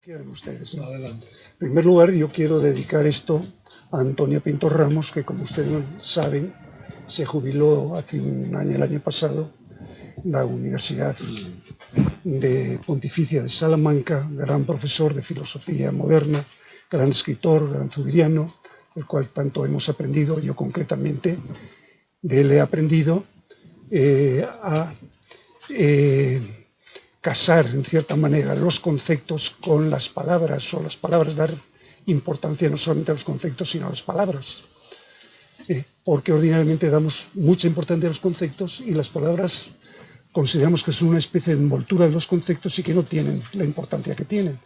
Quieran ustedes, ¿no? Adelante. En primer lugar, yo quiero dedicar esto a Antonio Pintor Ramos, que como ustedes saben, se jubiló hace un año, el año pasado, en la Universidad Pontificia de Salamanca, gran profesor de filosofía moderna, gran escritor, gran zubiriano, el cual tanto hemos aprendido, yo concretamente, de él he aprendido a casar, en cierta manera, los conceptos con las palabras, o las palabras dar importancia no solamente a los conceptos, sino a las palabras. Porque ordinariamente damos mucha importancia a los conceptos y las palabras consideramos que son una especie de envoltura de los conceptos y que no tienen la importancia que tienen.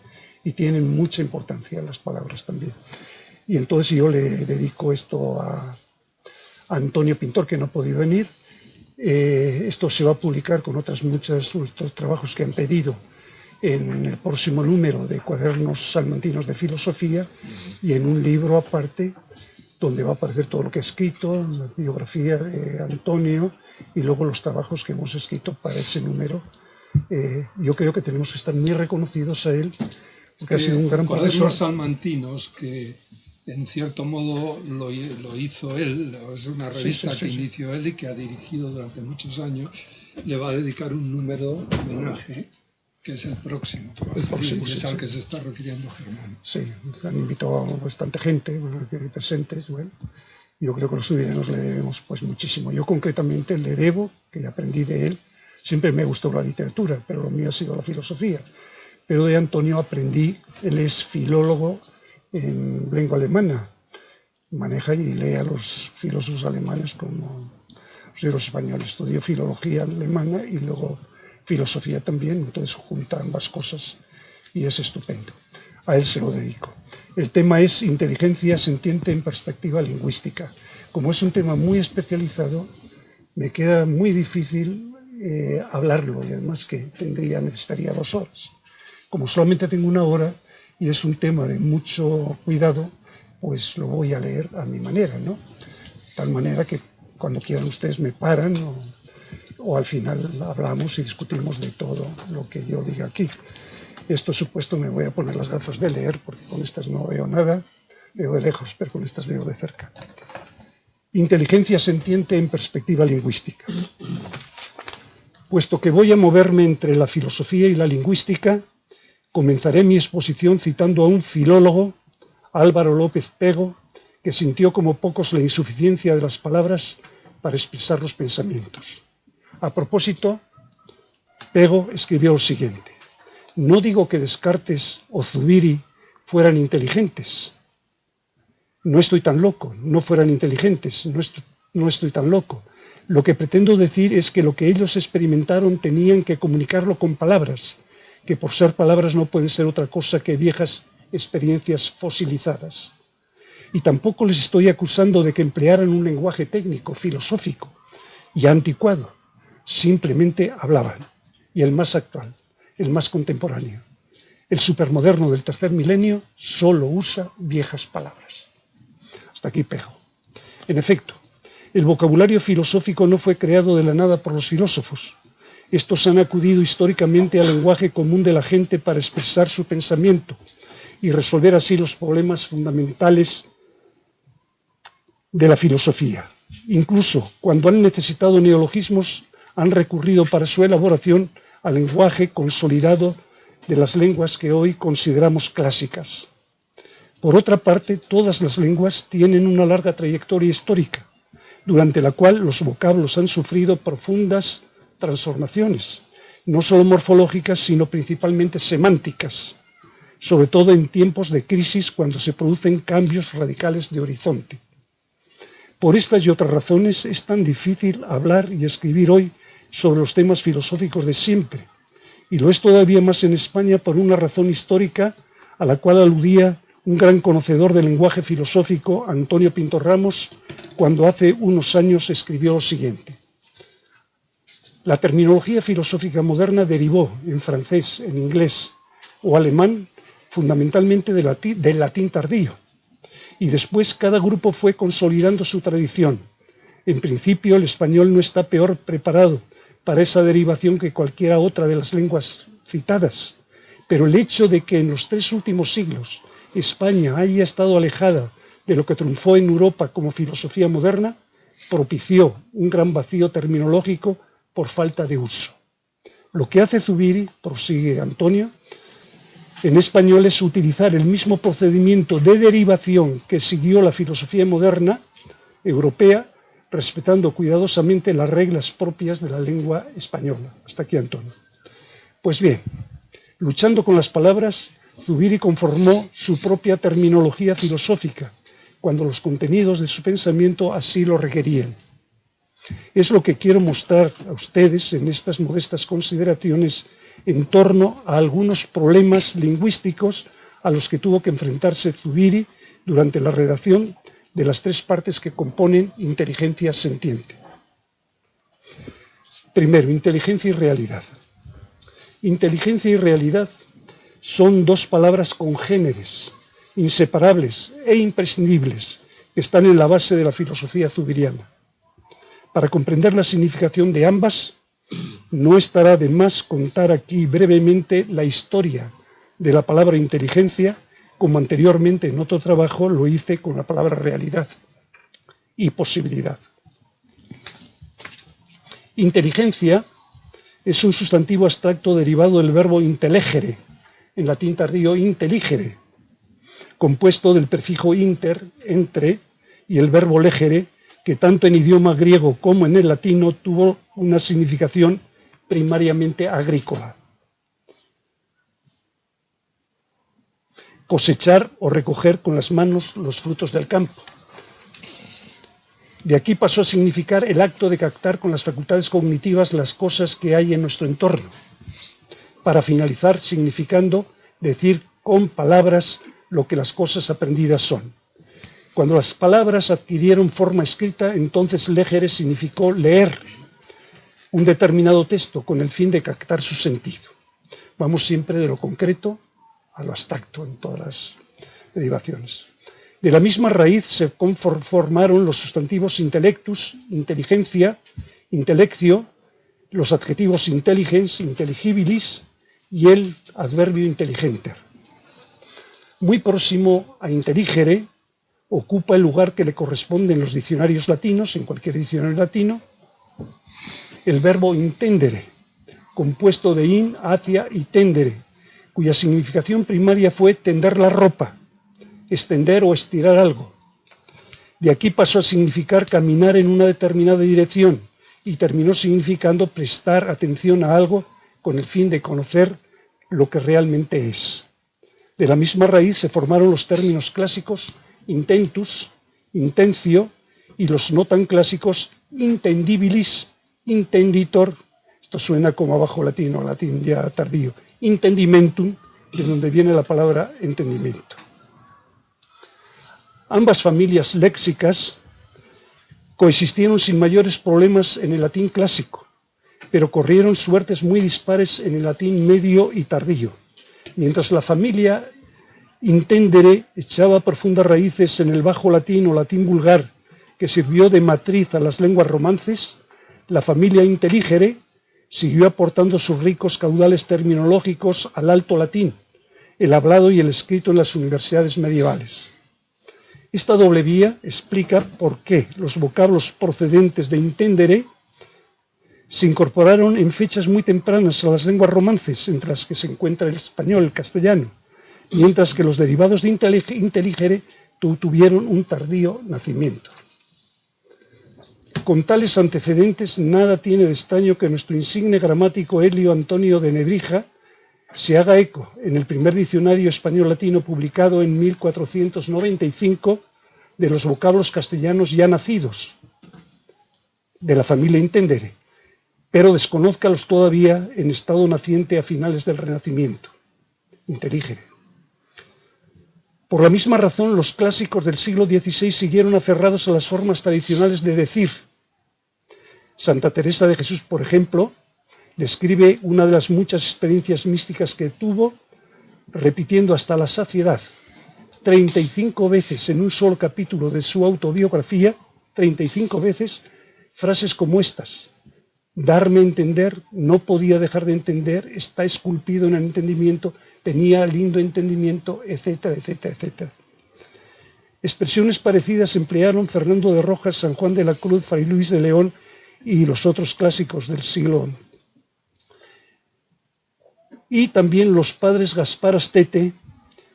Y tienen mucha importancia las palabras también. Y entonces yo le dedico esto a Antonio Pintor, que no ha podido venir. Esto se va a publicar con otros trabajos que han pedido en el próximo número de Cuadernos Salmantinos de Filosofía y en un libro aparte donde va a aparecer todo lo que he escrito, la biografía de Antonio y luego los trabajos que hemos escrito para ese número. Yo creo que tenemos que estar muy reconocidos a él, porque ha sido un gran profesor. Cuadernos Salmantinos, que en cierto modo lo hizo él, es una revista que inició él y que ha dirigido durante muchos años, le va a dedicar un número de homenaje, que es el próximo, es al que se está refiriendo Germán. Sí, se han invitado a bastante gente, presentes, bueno. Yo creo que los siberianos le debemos pues muchísimo. Yo concretamente le debo, que aprendí de él, siempre me gustó la literatura, pero lo mío ha sido la filosofía. Pero de Antonio aprendí, él es filólogo en lengua alemana, maneja y lee a los filósofos alemanes como los españoles. Estudió filología alemana y luego filosofía también, entonces junta ambas cosas y es estupendo. A él se lo dedico. El tema es inteligencia sentiente en perspectiva lingüística. Como es un tema muy especializado, me queda muy difícil hablarlo y además que necesitaría 2 horas. Como solamente tengo 1 hora y es un tema de mucho cuidado, pues lo voy a leer a mi manera, ¿no? De tal manera que cuando quieran ustedes me paran o al final hablamos y discutimos de todo lo que yo diga aquí. Esto supuesto me voy a poner las gafas de leer porque con estas no veo nada, veo de lejos, pero con estas veo de cerca. Inteligencia sentiente en perspectiva lingüística. Puesto que voy a moverme entre la filosofía y la lingüística, comenzaré mi exposición citando a un filólogo, Álvaro López Pego, que sintió como pocos la insuficiencia de las palabras para expresar los pensamientos. A propósito, Pego escribió lo siguiente: no digo que Descartes o Zubiri fueran inteligentes. No estoy tan loco, no fueran inteligentes, no estoy tan loco. Lo que pretendo decir es que lo que ellos experimentaron tenían que comunicarlo con palabras, que por ser palabras no pueden ser otra cosa que viejas experiencias fosilizadas. Y tampoco les estoy acusando de que emplearan un lenguaje técnico, filosófico, ya anticuado. Simplemente hablaban, y el más actual, el más contemporáneo. El supermoderno del tercer milenio solo usa viejas palabras. Hasta aquí Pego. En efecto, el vocabulario filosófico no fue creado de la nada por los filósofos. Estos han acudido históricamente al lenguaje común de la gente para expresar su pensamiento y resolver así los problemas fundamentales de la filosofía. Incluso cuando han necesitado neologismos, han recurrido para su elaboración al lenguaje consolidado de las lenguas que hoy consideramos clásicas. Por otra parte, todas las lenguas tienen una larga trayectoria histórica, durante la cual los vocablos han sufrido profundas transformaciones, no solo morfológicas, sino principalmente semánticas, sobre todo en tiempos de crisis cuando se producen cambios radicales de horizonte. Por estas y otras razones es tan difícil hablar y escribir hoy sobre los temas filosóficos de siempre, y lo es todavía más en España por una razón histórica a la cual aludía un gran conocedor del lenguaje filosófico, Antonio Pintor Ramos, cuando hace unos años escribió lo siguiente: la terminología filosófica moderna derivó en francés, en inglés o alemán fundamentalmente del latín tardío, y después cada grupo fue consolidando su tradición. En principio, el español no está peor preparado para esa derivación que cualquiera otra de las lenguas citadas, pero el hecho de que en los 3 últimos siglos España haya estado alejada de lo que triunfó en Europa como filosofía moderna propició un gran vacío terminológico por falta de uso. Lo que hace Zubiri, prosigue Antonio, en español es utilizar el mismo procedimiento de derivación que siguió la filosofía moderna europea, respetando cuidadosamente las reglas propias de la lengua española. Hasta aquí, Antonio. Pues bien, luchando con las palabras, Zubiri conformó su propia terminología filosófica, cuando los contenidos de su pensamiento así lo requerían. Es lo que quiero mostrar a ustedes en estas modestas consideraciones en torno a algunos problemas lingüísticos a los que tuvo que enfrentarse Zubiri durante la redacción de las 3 partes que componen Inteligencia Sentiente. Primero, inteligencia y realidad. Inteligencia y realidad son 2 palabras congéneres, inseparables e imprescindibles que están en la base de la filosofía zubiriana. Para comprender la significación de ambas, no estará de más contar aquí brevemente la historia de la palabra inteligencia, como anteriormente en otro trabajo lo hice con la palabra realidad y posibilidad. Inteligencia es un sustantivo abstracto derivado del verbo intellegere, en latín tardío intelligere, compuesto del prefijo inter, entre, y el verbo legere, que tanto en idioma griego como en el latino tuvo una significación primariamente agrícola. Cosechar o recoger con las manos los frutos del campo. De aquí pasó a significar el acto de captar con las facultades cognitivas las cosas que hay en nuestro entorno, para finalizar significando decir con palabras lo que las cosas aprendidas son. Cuando las palabras adquirieron forma escrita, entonces legere significó leer un determinado texto con el fin de captar su sentido. Vamos siempre de lo concreto a lo abstracto en todas las derivaciones. De la misma raíz se conformaron los sustantivos intellectus, inteligencia, intellectio, los adjetivos intelligens, intelligibilis y el adverbio intelligenter. Muy próximo a intelligere, ocupa el lugar que le corresponde en los diccionarios latinos, en cualquier diccionario latino, el verbo intendere, compuesto de in, hacia y tendere, cuya significación primaria fue tender la ropa, extender o estirar algo. De aquí pasó a significar caminar en una determinada dirección y terminó significando prestar atención a algo con el fin de conocer lo que realmente es. De la misma raíz se formaron los términos clásicos intentus, intencio y los no tan clásicos intendibilis, intenditor, esto suena como abajo latino, latín ya tardío, intendimentum, de donde viene la palabra entendimiento. Ambas familias léxicas coexistieron sin mayores problemas en el latín clásico, pero corrieron suertes muy dispares en el latín medio y tardío. Mientras la familia intendere echaba profundas raíces en el bajo latín o latín vulgar, que sirvió de matriz a las lenguas romances, la familia intelligere siguió aportando sus ricos caudales terminológicos al alto latín, el hablado y el escrito en las universidades medievales. Esta doble vía explica por qué los vocablos procedentes de intendere se incorporaron en fechas muy tempranas a las lenguas romances, entre las que se encuentra el español, el castellano, mientras que los derivados de intelligere tuvieron un tardío nacimiento. Con tales antecedentes, nada tiene de extraño que nuestro insigne gramático Elio Antonio de Nebrija se haga eco en el primer diccionario español-latino publicado en 1495 de los vocablos castellanos ya nacidos, de la familia intendere, pero desconozca los todavía en estado naciente a finales del Renacimiento, intelligere. Por la misma razón, los clásicos del siglo XVI siguieron aferrados a las formas tradicionales de decir. Santa Teresa de Jesús, por ejemplo, describe una de las muchas experiencias místicas que tuvo repitiendo hasta la saciedad 35 veces en un solo capítulo de su autobiografía, 35 veces, frases como estas: darme a entender, no podía dejar de entender, está esculpido en el entendimiento, tenía lindo entendimiento, etcétera, etcétera, etcétera. Expresiones parecidas emplearon Fernando de Rojas, San Juan de la Cruz, Fray Luis de León y los otros clásicos del siglo. Y también los padres Gaspar Astete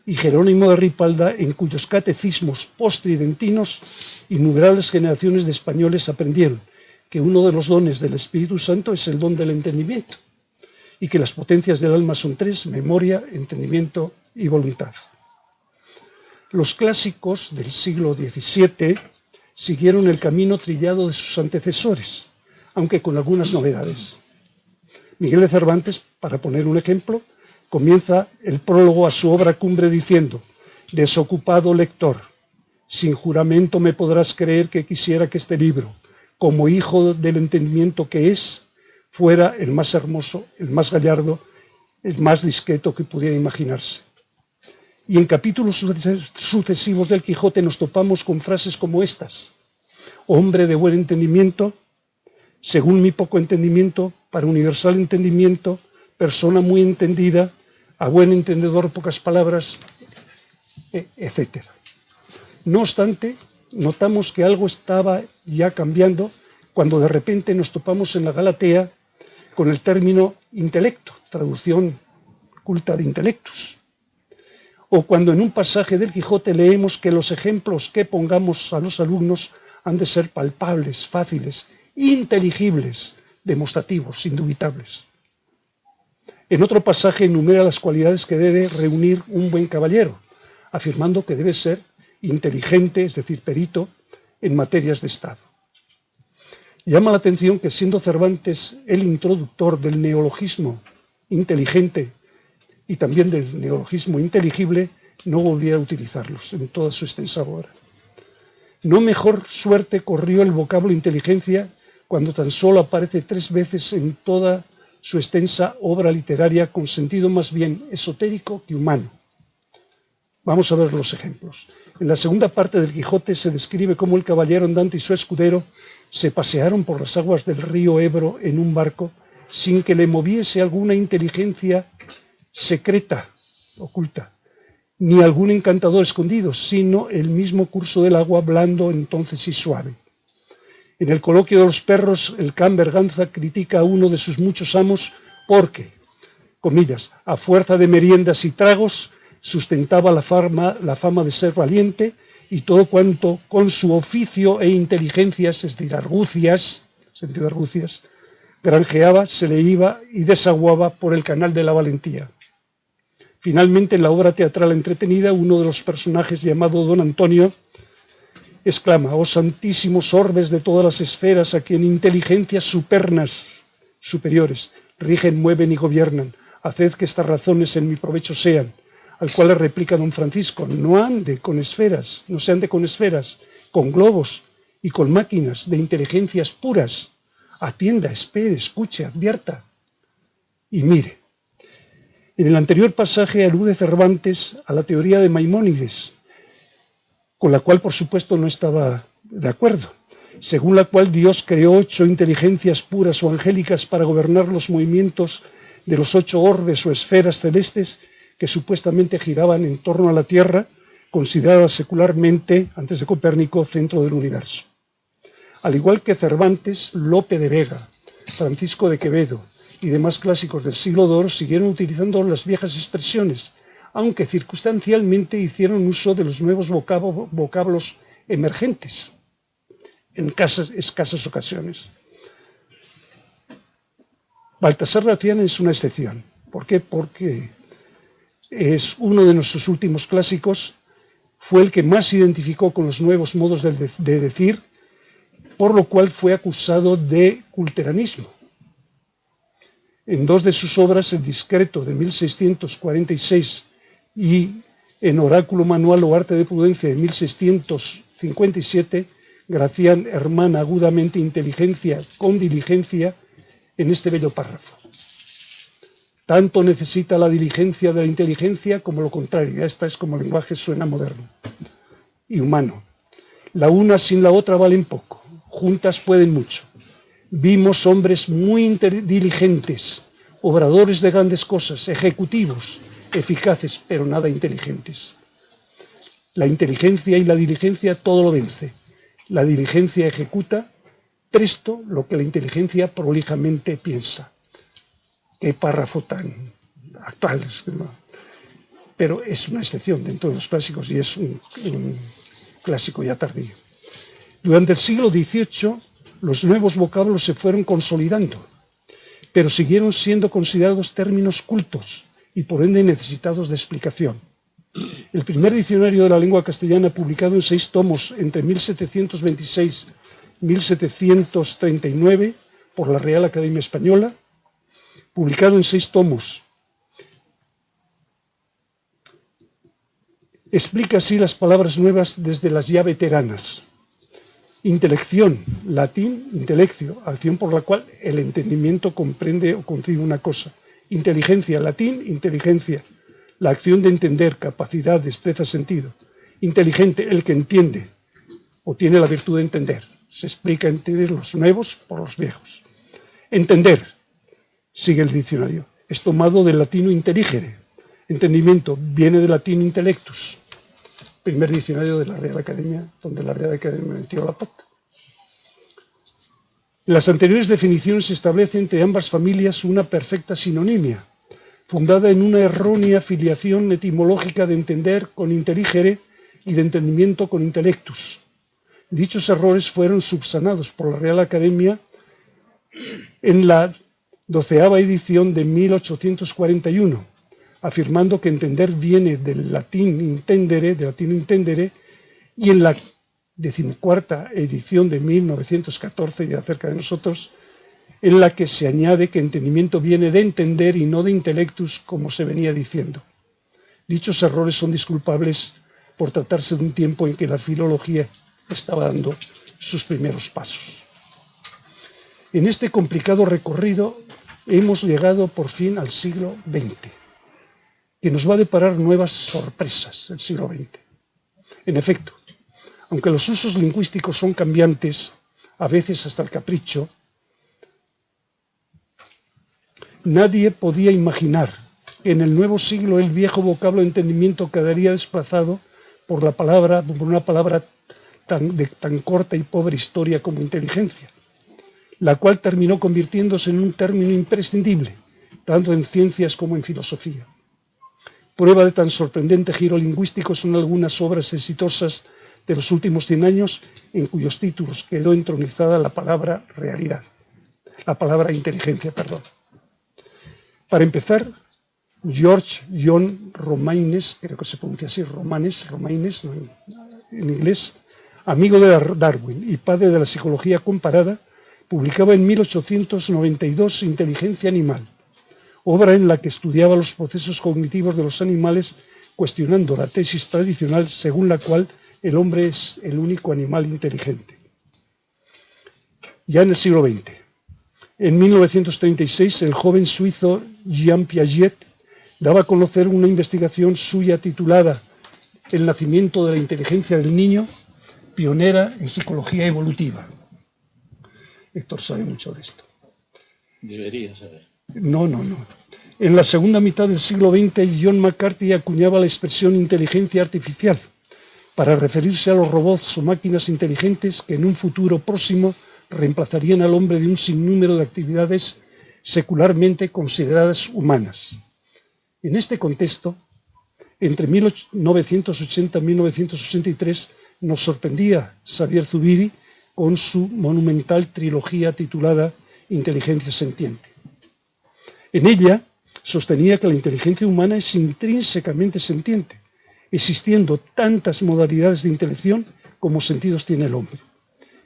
y Jerónimo de Ripalda, en cuyos catecismos postridentinos innumerables generaciones de españoles aprendieron que uno de los dones del Espíritu Santo es el don del entendimiento y que las potencias del alma son tres: memoria, entendimiento y voluntad. Los clásicos del siglo XVII siguieron el camino trillado de sus antecesores, aunque con algunas novedades. Miguel de Cervantes, para poner un ejemplo, comienza el prólogo a su obra cumbre diciendo: desocupado lector, sin juramento me podrás creer que quisiera que este libro, como hijo del entendimiento que es, fuera el más hermoso, el más gallardo, el más discreto que pudiera imaginarse. Y en capítulos sucesivos del Quijote nos topamos con frases como estas: hombre de buen entendimiento, según mi poco entendimiento, para universal entendimiento, persona muy entendida, a buen entendedor pocas palabras, etc. No obstante, notamos que algo estaba ya cambiando cuando de repente nos topamos en la Galatea con el término intelecto, traducción culta de intellectus. O cuando en un pasaje del Quijote leemos que los ejemplos que pongamos a los alumnos han de ser palpables, fáciles, inteligibles, demostrativos, indubitables. En otro pasaje enumera las cualidades que debe reunir un buen caballero, afirmando que debe ser inteligente, es decir, perito, en materias de Estado. Llama la atención que, siendo Cervantes el introductor del neologismo inteligente y también del neologismo inteligible, no volviera a utilizarlos en toda su extensa obra. No mejor suerte corrió el vocablo inteligencia cuando tan solo aparece 3 veces en toda su extensa obra literaria, con sentido más bien esotérico que humano. Vamos a ver los ejemplos. En la segunda parte del Quijote se describe cómo el caballero andante y su escudero se pasearon por las aguas del río Ebro en un barco sin que le moviese alguna inteligencia secreta, oculta, ni algún encantador escondido, sino el mismo curso del agua, blando entonces y suave. En el coloquio de los perros, el can Berganza critica a uno de sus muchos amos porque, comillas, a fuerza de meriendas y tragos, sustentaba la fama de ser valiente, y todo cuanto con su oficio e inteligencias, es decir, argucias, sentido argucias, granjeaba, se le iba y desaguaba por el canal de la valentía. Finalmente, en la obra teatral entretenida, uno de los personajes, llamado Don Antonio, exclama: oh santísimos orbes de todas las esferas, a quien inteligencias supernas, superiores, rigen, mueven y gobiernan, haced que estas razones en mi provecho sean. Al cual le replica don Francisco: no ande con esferas, no se ande con esferas, con globos y con máquinas de inteligencias puras. Atienda, espere, escuche, advierta y mire. En el anterior pasaje alude Cervantes a la teoría de Maimónides, con la cual por supuesto no estaba de acuerdo, según la cual Dios creó 8 inteligencias puras o angélicas para gobernar los movimientos de los 8 orbes o esferas celestes que supuestamente giraban en torno a la Tierra, considerada secularmente, antes de Copérnico, centro del universo. Al igual que Cervantes, Lope de Vega, Francisco de Quevedo y demás clásicos del siglo de oro siguieron utilizando las viejas expresiones, aunque circunstancialmente hicieron uso de los nuevos vocablos emergentes en escasas ocasiones. Baltasar Gracián es una excepción. ¿Por qué? Porque es uno de nuestros últimos clásicos, fue el que más se identificó con los nuevos modos de decir, por lo cual fue acusado de culteranismo. En 2 de sus obras, El Discreto de 1646 y en Oráculo Manual o Arte de Prudencia de 1657, Gracián hermana agudamente inteligencia con diligencia en este bello párrafo. Tanto necesita la diligencia de la inteligencia como lo contrario. Esta es como el lenguaje suena moderno y humano. La una sin la otra valen poco, juntas pueden mucho. Vimos hombres muy diligentes, obradores de grandes cosas, ejecutivos, eficaces, pero nada inteligentes. La inteligencia y la diligencia todo lo vence. La diligencia ejecuta presto lo que la inteligencia prolijamente piensa. Qué párrafo tan actual. Pero es una excepción dentro de los clásicos y es un clásico ya tardío. Durante el siglo XVIII, los nuevos vocablos se fueron consolidando, pero siguieron siendo considerados términos cultos y por ende necesitados de explicación. El primer diccionario de la lengua castellana, publicado en 6 tomos entre 1726 y 1739 por la Real Academia Española, publicado en 6 tomos, explica así las palabras nuevas desde las ya veteranas. Intelección, latín, intelectio, acción por la cual el entendimiento comprende o concibe una cosa. Inteligencia, latín, inteligencia, la acción de entender, capacidad, destreza, sentido. Inteligente, el que entiende o tiene la virtud de entender. Se explica entender los nuevos por los viejos. Entender, sigue el diccionario, es tomado del latino intelligere. Entendimiento viene del latín intellectus. Primer diccionario de la Real Academia, donde la Real Academia metió la pata. En las anteriores definiciones se establece entre ambas familias una perfecta sinonimia, fundada en una errónea filiación etimológica de entender con intelligere y de entendimiento con intellectus. Dichos errores fueron subsanados por la Real Academia en la 12ª edición de 1841, afirmando que entender viene del latín intendere, y en la 14ª edición de 1914, ya cerca de nosotros, en la que se añade que entendimiento viene de entender y no de intellectus, como se venía diciendo. Dichos errores son disculpables por tratarse de un tiempo en que la filología estaba dando sus primeros pasos. En este complicado recorrido hemos llegado por fin al siglo XX, que nos va a deparar nuevas sorpresas, el siglo XX. En efecto, aunque los usos lingüísticos son cambiantes, a veces hasta el capricho, nadie podía imaginar que en el nuevo siglo el viejo vocablo entendimiento quedaría desplazado por una palabra tan corta y pobre historia como inteligencia, la cual terminó convirtiéndose en un término imprescindible, tanto en ciencias como en filosofía. Prueba de tan sorprendente giro lingüístico son algunas obras exitosas de los últimos 100 años en cuyos títulos quedó entronizada la palabra realidad, la palabra inteligencia, perdón. Para empezar, George John Romanes, creo que se pronuncia así, Romanes no, en inglés, amigo de Darwin y padre de la psicología comparada, publicaba en 1892 Inteligencia Animal, obra en la que estudiaba los procesos cognitivos de los animales, cuestionando la tesis tradicional según la cual el hombre es el único animal inteligente. Ya en el siglo XX, en 1936, el joven suizo Jean Piaget daba a conocer una investigación suya titulada El nacimiento de la inteligencia del niño, pionera en psicología evolutiva. Héctor sabe mucho de esto. Debería saber. No. En la segunda mitad del siglo XX, John McCarthy acuñaba la expresión inteligencia artificial para referirse a los robots o máquinas inteligentes que en un futuro próximo reemplazarían al hombre de un sinnúmero de actividades secularmente consideradas humanas. En este contexto, entre 1980 y 1983, nos sorprendía Xavier Zubiri con su monumental trilogía titulada Inteligencia Sentiente. En ella sostenía que la inteligencia humana es intrínsecamente sentiente, existiendo tantas modalidades de intelección como sentidos tiene el hombre.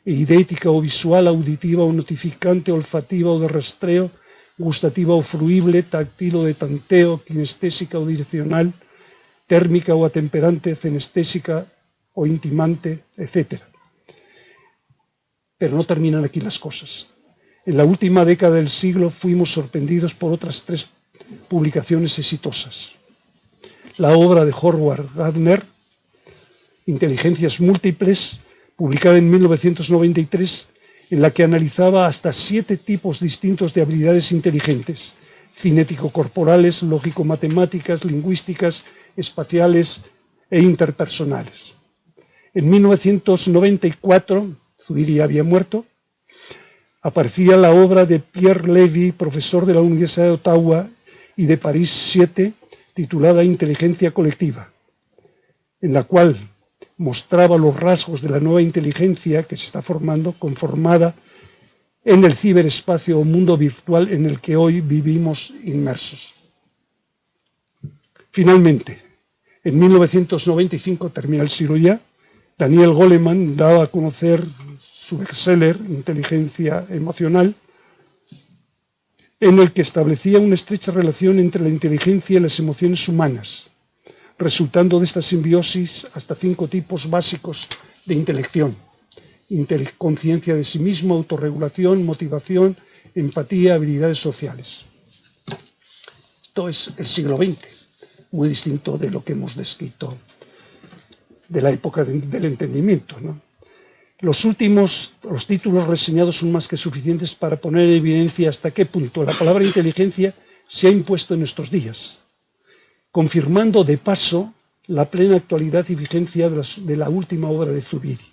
Eidética o visual, auditiva o notificante, olfativa o de rastreo, gustativa o fruible, táctil o de tanteo, kinestésica o direccional, térmica o atemperante, cenestésica o intimante, etc. Pero no terminan aquí las cosas. En la última década del siglo fuimos sorprendidos por otras 3 publicaciones exitosas. La obra de Howard Gardner, Inteligencias Múltiples, publicada en 1993, en la que analizaba hasta 7 tipos distintos de habilidades inteligentes: cinético-corporales, lógico-matemáticas, lingüísticas, espaciales e interpersonales. En 1994, Zubiri había muerto, aparecía la obra de Pierre Levy, profesor de la Universidad de Ottawa y de París 7, titulada Inteligencia Colectiva, en la cual mostraba los rasgos de la nueva inteligencia que se está formando, conformada en el ciberespacio o mundo virtual en el que hoy vivimos inmersos. Finalmente, en 1995, termina el siglo ya, Daniel Goleman daba a conocer su bestseller, Inteligencia Emocional, en el que establecía una estrecha relación entre la inteligencia y las emociones humanas, resultando de esta simbiosis hasta 5 tipos básicos de intelección: conciencia de sí mismo, autorregulación, motivación, empatía, habilidades sociales. Esto es el siglo XX, muy distinto de lo que hemos descrito de la época del entendimiento, ¿no? Los títulos reseñados son más que suficientes para poner en evidencia hasta qué punto la palabra inteligencia se ha impuesto en nuestros días, confirmando de paso la plena actualidad y vigencia de la última obra de Zubiri.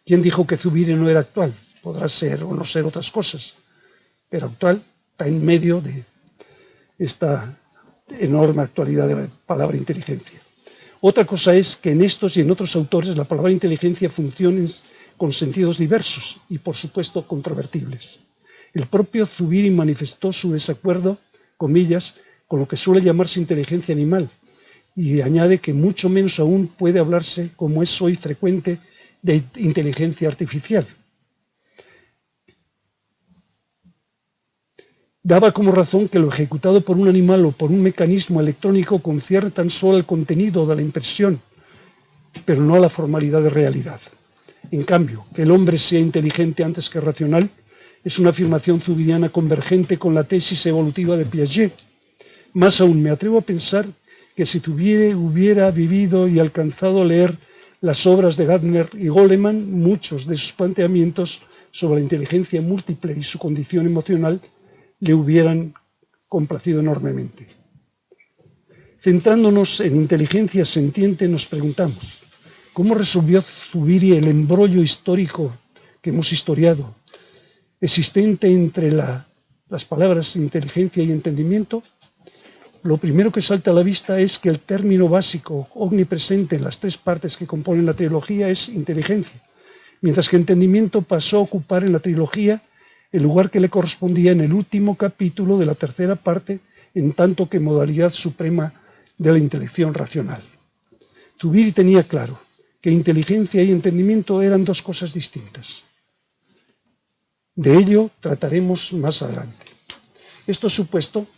¿Quién dijo que Zubiri no era actual? Podrá ser o no ser otras cosas, pero actual está en medio de esta enorme actualidad de la palabra inteligencia. Otra cosa es que en estos y en otros autores la palabra inteligencia funcione con sentidos diversos y, por supuesto, controvertibles. El propio Zubiri manifestó su desacuerdo, comillas, con lo que suele llamarse inteligencia animal, y añade que mucho menos aún puede hablarse, como es hoy frecuente, de inteligencia artificial. Daba como razón que lo ejecutado por un animal o por un mecanismo electrónico concierne tan solo al contenido de la impresión, pero no a la formalidad de realidad. En cambio, que el hombre sea inteligente antes que racional es una afirmación zubiriana convergente con la tesis evolutiva de Piaget. Más aún, me atrevo a pensar que si hubiera vivido y alcanzado a leer las obras de Gardner y Goleman, muchos de sus planteamientos sobre la inteligencia múltiple y su condición emocional le hubieran complacido enormemente. Centrándonos en inteligencia sentiente, nos preguntamos: ¿cómo resolvió Zubiri el embrollo histórico que hemos historiado, existente entre las palabras inteligencia y entendimiento? Lo primero que salta a la vista es que el término básico omnipresente en las 3 partes que componen la trilogía es inteligencia, mientras que entendimiento pasó a ocupar en la trilogía el lugar que le correspondía en el último capítulo de la 3ª parte, en tanto que modalidad suprema de la intelección racional. Zubiri tenía claro que inteligencia y entendimiento eran 2 cosas distintas. De ello trataremos más adelante. Esto supuesto,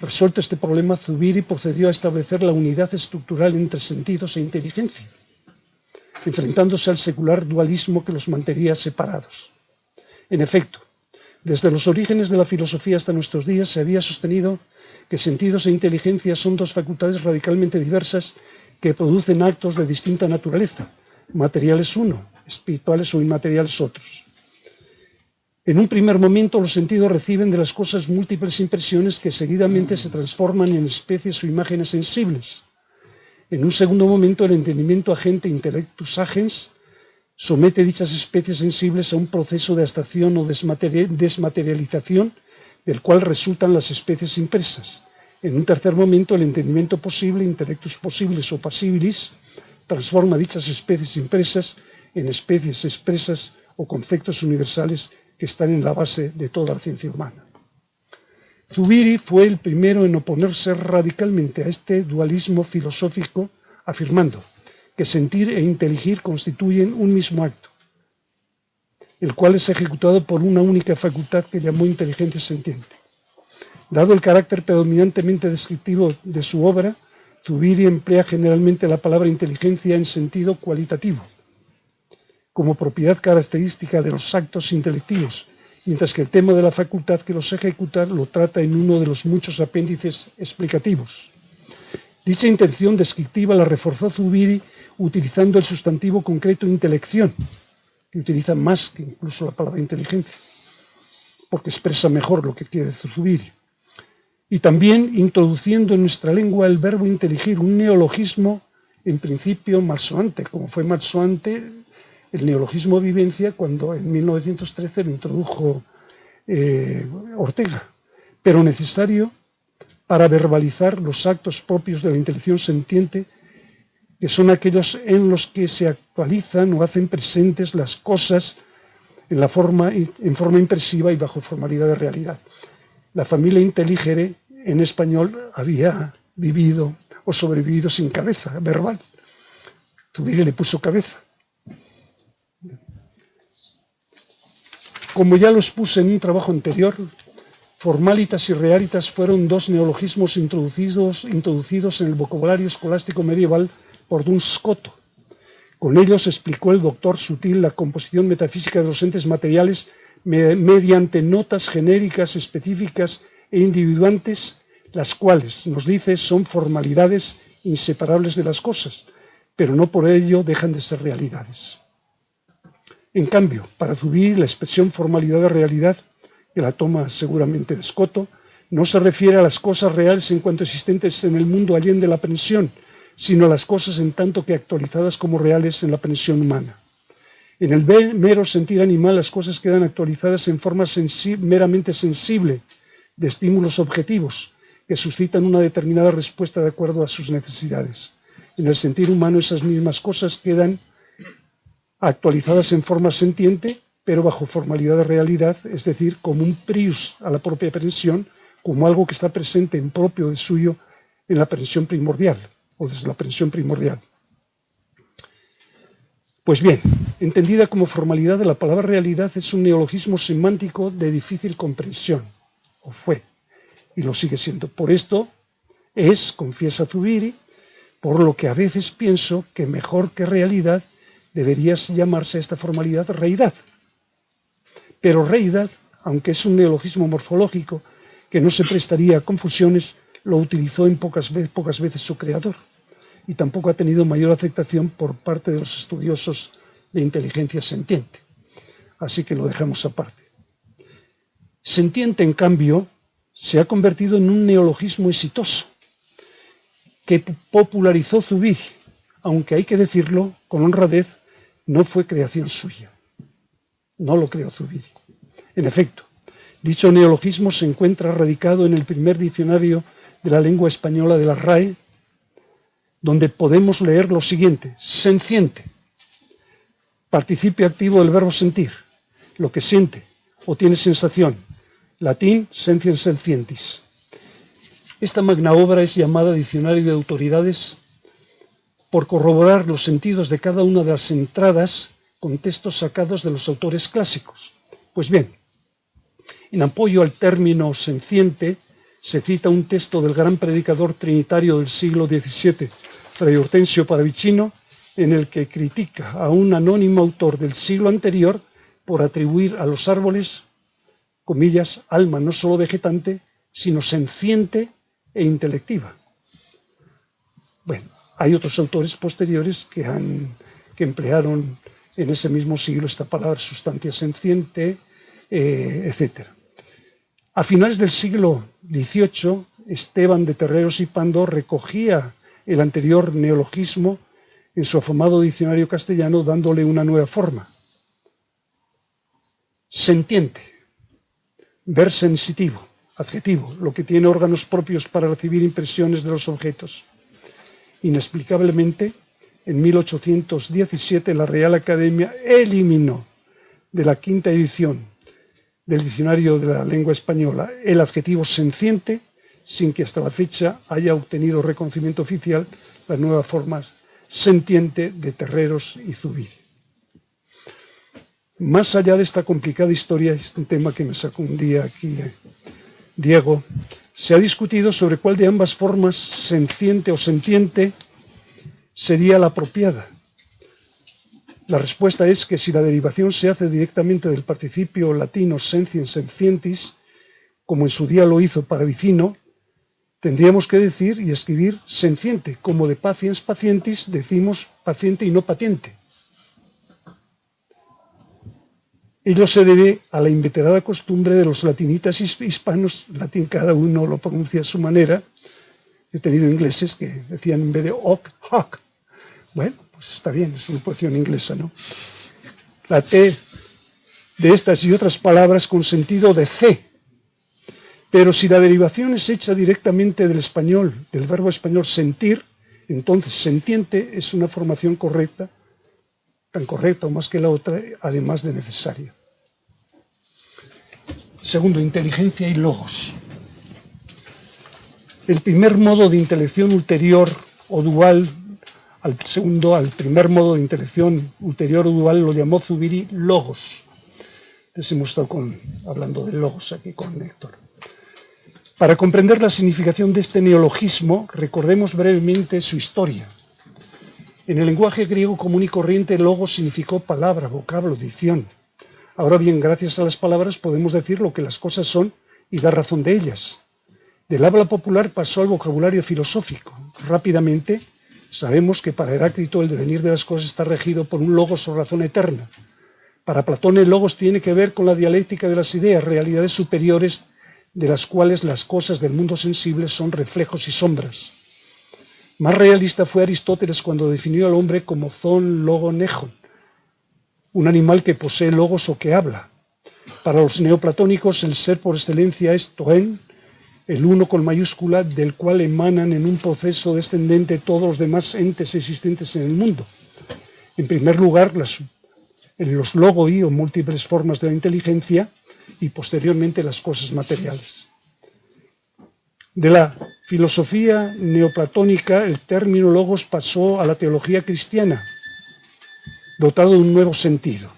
resuelto este problema, Zubiri procedió a establecer la unidad estructural entre sentidos e inteligencia, enfrentándose al secular dualismo que los mantenía separados. En efecto, desde los orígenes de la filosofía hasta nuestros días se había sostenido que sentidos e inteligencia son 2 facultades radicalmente diversas que producen actos de distinta naturaleza, materiales uno, espirituales o inmateriales otros. En un primer momento, los sentidos reciben de las cosas múltiples impresiones que seguidamente se transforman en especies o imágenes sensibles. En un segundo momento, el entendimiento agente intellectus agens somete dichas especies sensibles a un proceso de abstracción o desmaterialización del cual resultan las especies impresas. En un tercer momento, el entendimiento posible, intellectus possibilis o passibilis, transforma dichas especies impresas en especies expresas o conceptos universales que están en la base de toda la ciencia humana. Zubiri fue el primero en oponerse radicalmente a este dualismo filosófico, afirmando que sentir e inteligir constituyen un mismo acto, el cual es ejecutado por una única facultad que llamó inteligencia sentiente. Dado el carácter predominantemente descriptivo de su obra, Zubiri emplea generalmente la palabra inteligencia en sentido cualitativo, como propiedad característica de los actos intelectivos, mientras que el tema de la facultad que los ejecuta lo trata en uno de los muchos apéndices explicativos. Dicha intención descriptiva la reforzó Zubiri utilizando el sustantivo concreto intelección, que utiliza más que incluso la palabra inteligencia, porque expresa mejor lo que quiere decir Zubiri. Y también introduciendo en nuestra lengua el verbo inteligir, un neologismo en principio malsoante, como fue malsoante el neologismo vivencia cuando en 1913 lo introdujo Ortega, pero necesario para verbalizar los actos propios de la inteligencia sentiente, que son aquellos en los que se actualizan o hacen presentes las cosas en forma impresiva y bajo formalidad de realidad. La familia intelligere en español había vivido o sobrevivido sin cabeza verbal. Zubiri le puso cabeza. Como ya lo expuse en un trabajo anterior, formalitas y realitas fueron dos neologismos introducidos en el vocabulario escolástico medieval por Duns Scoto. Con ellos explicó el doctor Sutil la composición metafísica de los entes materiales mediante notas genéricas, específicas e individuantes, las cuales, nos dice, son formalidades inseparables de las cosas, pero no por ello dejan de ser realidades. En cambio, para Zubiri, la expresión formalidad de realidad, que la toma seguramente de Scoto, no se refiere a las cosas reales en cuanto existentes en el mundo allende la aprehensión, sino a las cosas en tanto que actualizadas como reales en la aprehensión humana. En el mero sentir animal, las cosas quedan actualizadas en forma meramente sensible de estímulos objetivos que suscitan una determinada respuesta de acuerdo a sus necesidades. En el sentir humano, esas mismas cosas quedan actualizadas en forma sentiente, pero bajo formalidad de realidad, es decir, como un prius a la propia aprehensión, como algo que está presente en propio de suyo en la aprehensión primordial, o desde la aprehensión primordial. Pues bien, entendida como formalidad, la palabra realidad es un neologismo semántico de difícil comprensión, o fue, y lo sigue siendo. Por esto es, confiesa Zubiri, por lo que a veces pienso que mejor que realidad debería llamarse esta formalidad reidad. Pero reidad, aunque es un neologismo morfológico que no se prestaría a confusiones, lo utilizó en pocas veces su creador, y tampoco ha tenido mayor aceptación por parte de los estudiosos de inteligencia sentiente. Así que lo dejamos aparte. Sentiente, en cambio, se ha convertido en un neologismo exitoso que popularizó Zubiri, aunque hay que decirlo con honradez, no fue creación suya. No lo creó Zubiri. En efecto, dicho neologismo se encuentra radicado en el primer diccionario de la lengua española de la RAE, donde podemos leer lo siguiente: senciente, participio activo del verbo sentir, lo que siente o tiene sensación, latín sentiens sentientis. Esta magna obra es llamada Diccionario de Autoridades por corroborar los sentidos de cada una de las entradas con textos sacados de los autores clásicos. Pues bien, en apoyo al término senciente se cita un texto del gran predicador trinitario del siglo XVII, Fray Hortensio Paravicino, en el que critica a un anónimo autor del siglo anterior por atribuir a los árboles, comillas, alma no solo vegetante, sino senciente e intelectiva. Bueno, hay otros autores posteriores que emplearon en ese mismo siglo esta palabra sustancia senciente, etc. A finales del siglo XVIII, Esteban de Terreros y Pando recogía el anterior neologismo en su afamado diccionario castellano, dándole una nueva forma. Sentiente, ver sensitivo, adjetivo, lo que tiene órganos propios para recibir impresiones de los objetos. Inexplicablemente, en 1817 la Real Academia eliminó de la quinta edición del Diccionario de la Lengua Española el adjetivo senciente, sin que hasta la fecha haya obtenido reconocimiento oficial la nueva forma sentiente de Terreros y Zubiri. Más allá de esta complicada historia, es un tema que me sacó un día aquí Diego, se ha discutido sobre cuál de ambas formas, senciente o sentiente, sería la apropiada. La respuesta es que si la derivación se hace directamente del participio latino sentiens sentientis, como en su día lo hizo Paravicino, tendríamos que decir y escribir senciente, como de patiens pacientis decimos paciente y no patiente. Ello se debe a la inveterada costumbre de los latinitas hispanos, latín cada uno lo pronuncia a su manera. He tenido ingleses que decían en vez de hoc, hoc. Bueno, pues está bien, es una posición inglesa, ¿no? La T de estas y otras palabras con sentido de C. Pero si la derivación es hecha directamente del español, del verbo español sentir, entonces sentiente es una formación correcta, tan correcta o más que la otra, además de necesaria. Segundo, inteligencia y logos. El primer modo de intelección ulterior o dual al primer modo de intelección ulterior o dual lo llamó Zubiri logos. Entonces hemos estado hablando de logos aquí con Héctor. Para comprender la significación de este neologismo, recordemos brevemente su historia. En el lenguaje griego común y corriente, logos significó palabra, vocablo, dicción. Ahora bien, gracias a las palabras podemos decir lo que las cosas son y dar razón de ellas. Del habla popular pasó al vocabulario filosófico. Rápidamente sabemos que para Heráclito el devenir de las cosas está regido por un logos o razón eterna. Para Platón el logos tiene que ver con la dialéctica de las ideas, realidades superiores de las cuales las cosas del mundo sensible son reflejos y sombras. Más realista fue Aristóteles cuando definió al hombre como zoon logon eion, un animal que posee logos o que habla. Para los neoplatónicos el ser por excelencia es toen, el uno con mayúscula, del cual emanan en un proceso descendente todos los demás entes existentes en el mundo. En primer lugar, los logoi o múltiples formas de la inteligencia y posteriormente las cosas materiales. De la filosofía neoplatónica, el término logos pasó a la teología cristiana, dotado de un nuevo sentido.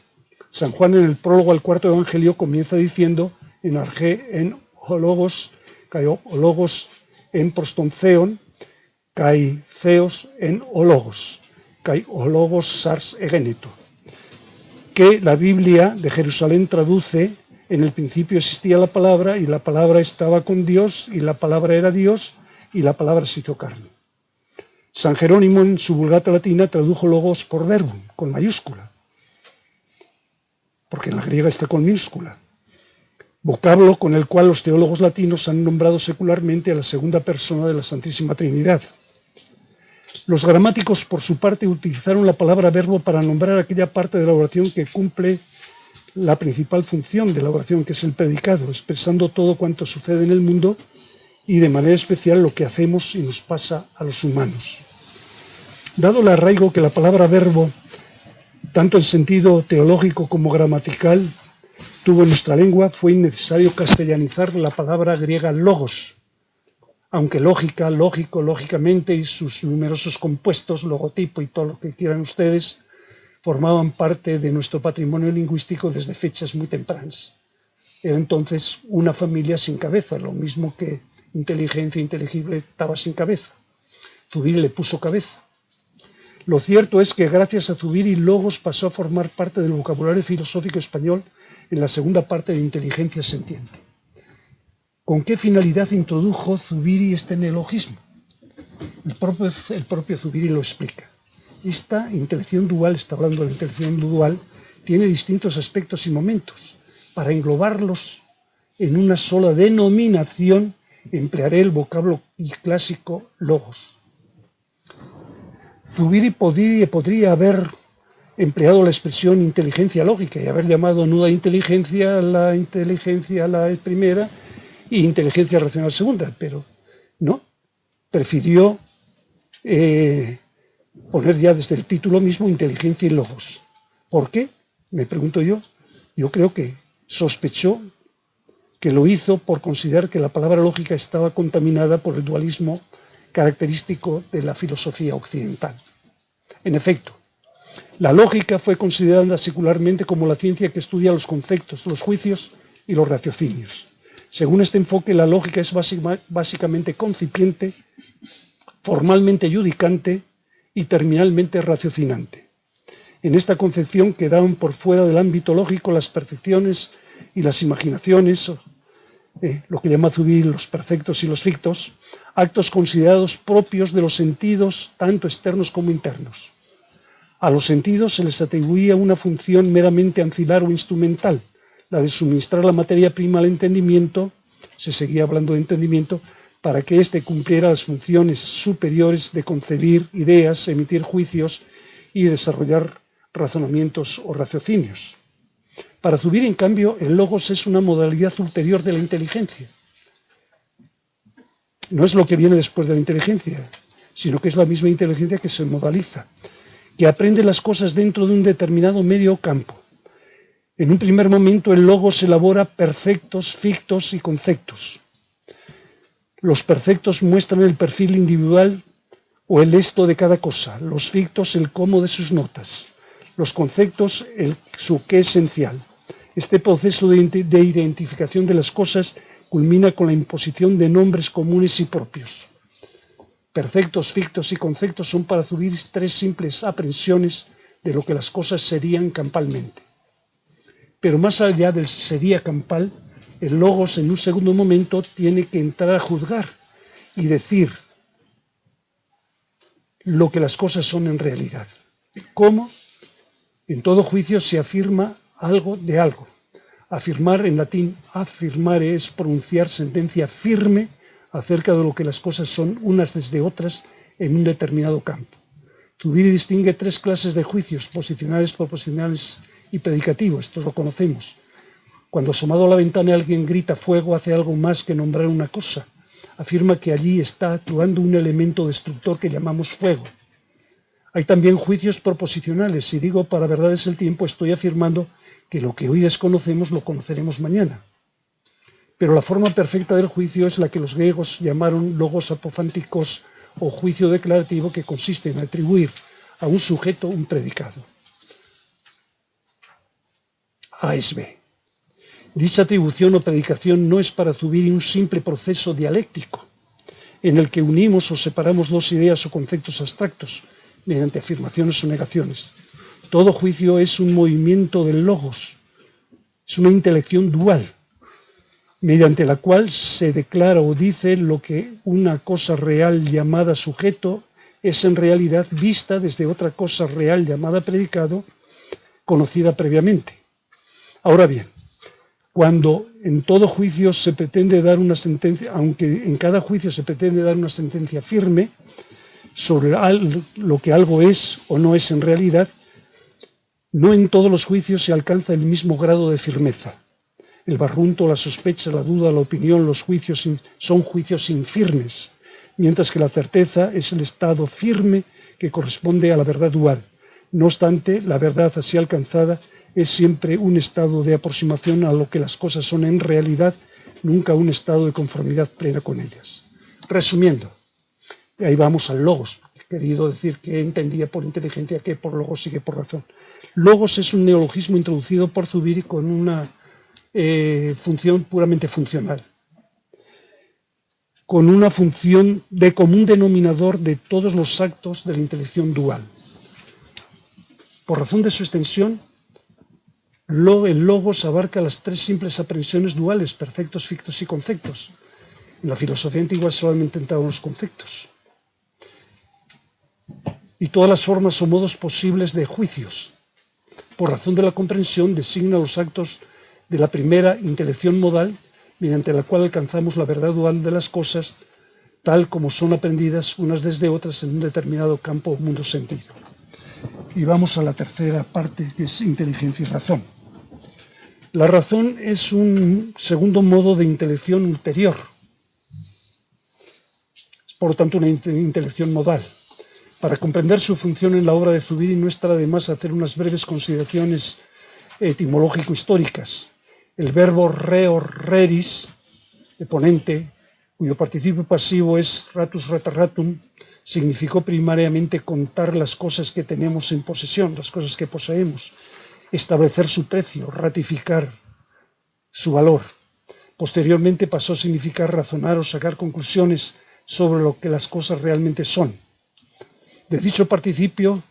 San Juan en el prólogo al cuarto evangelio comienza diciendo en arge en hologos, kai hologos en prostonceon, kai theos en hologos, kai hologos sars egeneto, que la Biblia de Jerusalén traduce: en el principio existía la palabra y la palabra estaba con Dios y la palabra era Dios y la palabra se hizo carne. San Jerónimo en su Vulgata Latina tradujo logos por verbum, con mayúscula, porque en la griega está con minúscula, vocablo con el cual los teólogos latinos han nombrado secularmente a la segunda persona de la Santísima Trinidad. Los gramáticos, por su parte, utilizaron la palabra verbo para nombrar aquella parte de la oración que cumple la principal función de la oración, que es el predicado, expresando todo cuanto sucede en el mundo y de manera especial lo que hacemos y nos pasa a los humanos. Dado el arraigo que la palabra verbo, tanto en sentido teológico como gramatical, tuvo en nuestra lengua, fue innecesario castellanizar la palabra griega logos, aunque lógica, lógico, lógicamente y sus numerosos compuestos, logotipo y todo lo que quieran ustedes, formaban parte de nuestro patrimonio lingüístico desde fechas muy tempranas. Era entonces una familia sin cabeza, lo mismo que inteligencia inteligible estaba sin cabeza. Zubiri le puso cabeza. Lo cierto es que gracias a Zubiri, logos pasó a formar parte del vocabulario filosófico español en la segunda parte de inteligencia sentiente. ¿Con qué finalidad introdujo Zubiri este neologismo? El propio Zubiri lo explica. Esta intelección dual, está hablando de la intelección dual, tiene distintos aspectos y momentos. Para englobarlos en una sola denominación, emplearé el vocablo clásico logos. Zubiri podría haber empleado la expresión inteligencia lógica y haber llamado nuda inteligencia la primera y inteligencia racional segunda, pero no, prefirió poner ya desde el título mismo inteligencia y logos. ¿Por qué? Me pregunto yo. Yo creo que sospechó que lo hizo por considerar que la palabra lógica estaba contaminada por el dualismo característico de la filosofía occidental. En efecto, la lógica fue considerada secularmente como la ciencia que estudia los conceptos, los juicios y los raciocinios. Según este enfoque, la lógica es básicamente concipiente, formalmente judicante y terminalmente raciocinante. En esta concepción quedaban por fuera del ámbito lógico las percepciones y las imaginaciones, lo que llama Zubiri los perfectos y los fictos, actos considerados propios de los sentidos, tanto externos como internos. A los sentidos se les atribuía una función meramente ancilar o instrumental, la de suministrar la materia prima al entendimiento, se seguía hablando de entendimiento, para que éste cumpliera las funciones superiores de concebir ideas, emitir juicios y desarrollar razonamientos o raciocinios. Para Zubiri, en cambio, el logos es una modalidad ulterior de la inteligencia. No es lo que viene después de la inteligencia, sino que es la misma inteligencia que se modaliza, que aprende las cosas dentro de un determinado medio o campo. En un primer momento, el logos elabora perceptos, fictos y conceptos. Los perceptos muestran el perfil individual o el esto de cada cosa, los fictos el cómo de sus notas, los conceptos su qué esencial. Este proceso de identificación de las cosas culmina con la imposición de nombres comunes y propios. Perceptos, fictos y conceptos son para Zubiri tres simples aprehensiones de lo que las cosas serían campalmente. Pero más allá del sería campal, el logos en un segundo momento tiene que entrar a juzgar y decir lo que las cosas son en realidad. ¿Cómo? En todo juicio se afirma algo de algo. Afirmar, en latín, affirmare, es pronunciar sentencia firme acerca de lo que las cosas son unas desde otras en un determinado campo. Zubiri distingue tres clases de juicios: posicionales, proposicionales y predicativos. Estos lo conocemos. Cuando asomado a la ventana alguien grita fuego, hace algo más que nombrar una cosa. Afirma que allí está actuando un elemento destructor que llamamos fuego. Hay también juicios proposicionales. Si digo para verdades el tiempo, estoy afirmando que lo que hoy desconocemos lo conoceremos mañana. Pero la forma perfecta del juicio es la que los griegos llamaron logos apofánticos o juicio declarativo, que consiste en atribuir a un sujeto un predicado. A es B. Dicha atribución o predicación no es para Zubiri un simple proceso dialéctico en el que unimos o separamos dos ideas o conceptos abstractos mediante afirmaciones o negaciones. Todo juicio es un movimiento del logos, es una intelección dual, mediante la cual se declara o dice lo que una cosa real llamada sujeto es en realidad vista desde otra cosa real llamada predicado, conocida previamente. Ahora bien, cuando en todo juicio se pretende dar una sentencia, aunque en cada juicio se pretende dar una sentencia firme sobre lo que algo es o no es en realidad, no en todos los juicios se alcanza el mismo grado de firmeza. El barrunto, la sospecha, la duda, la opinión, los juicios son juicios infirmes, mientras que la certeza es el estado firme que corresponde a la verdad dual. No obstante, la verdad así alcanzada es siempre un estado de aproximación a lo que las cosas son en realidad, nunca un estado de conformidad plena con ellas. Resumiendo, ahí vamos al logos. He querido decir qué entendía por inteligencia, qué por logos y qué por razón. Logos es un neologismo introducido por Zubiri con una función puramente funcional, con una función de común denominador de todos los actos de la intelección dual. Por razón de su extensión, el logos abarca las tres simples aprehensiones duales: perceptos, fictos y conceptos. En la filosofía antigua solamente entraban los conceptos. Y todas las formas o modos posibles de juicios. Por razón de la comprensión, designa los actos de la primera intelección modal, mediante la cual alcanzamos la verdad dual de las cosas, tal como son aprendidas unas desde otras en un determinado campo o mundo sentido. Y vamos a la tercera parte, que es inteligencia y razón. La razón es un segundo modo de intelección ulterior, por lo tanto una intelección modal. Para comprender su función en la obra de Zubiri no estará de más hacer unas breves consideraciones etimológico-históricas. El verbo reo reris, de ponente, cuyo participio pasivo es ratus ratarratum, significó primariamente contar las cosas que tenemos en posesión, las cosas que poseemos, establecer su precio, ratificar su valor. Posteriormente pasó a significar razonar o sacar conclusiones sobre lo que las cosas realmente son. De dicho participio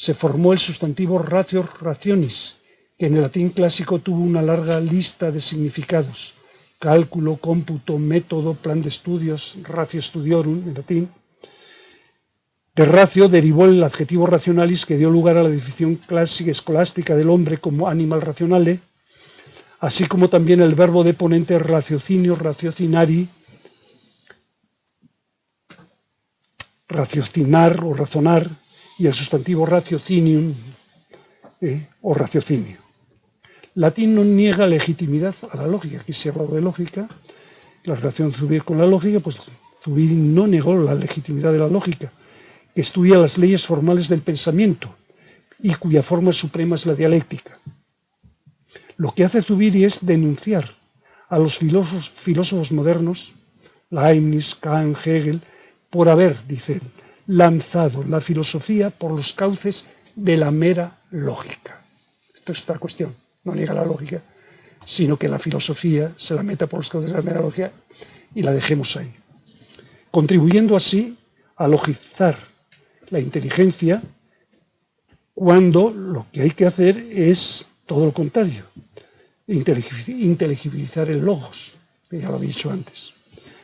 se formó el sustantivo ratio rationis, que en el latín clásico tuvo una larga lista de significados: cálculo, cómputo, método, plan de estudios, ratio studiorum en latín. De ratio derivó el adjetivo rationalis, que dio lugar a la definición clásica escolástica del hombre como animal rationale, así como también el verbo deponente raciocinio, ratiocinari, raciocinar o razonar, y el sustantivo raciocinium o raciocinio. Latín no niega legitimidad a la lógica. Aquí se ha hablado de lógica, la relación de Zubiri con la lógica, pues Zubiri no negó la legitimidad de la lógica, que estudia las leyes formales del pensamiento y cuya forma suprema es la dialéctica. Lo que hace Zubiri es denunciar a los filósofos modernos, Leibniz, Kant, Hegel, por haber, dice él, lanzado la filosofía por los cauces de la mera lógica. Esto es otra cuestión, no niega la lógica, sino que la filosofía se la meta por los cauces de la mera lógica y la dejemos ahí, contribuyendo así a logizar la inteligencia, cuando lo que hay que hacer es todo lo contrario, inteligibilizar el logos, que ya lo había dicho antes.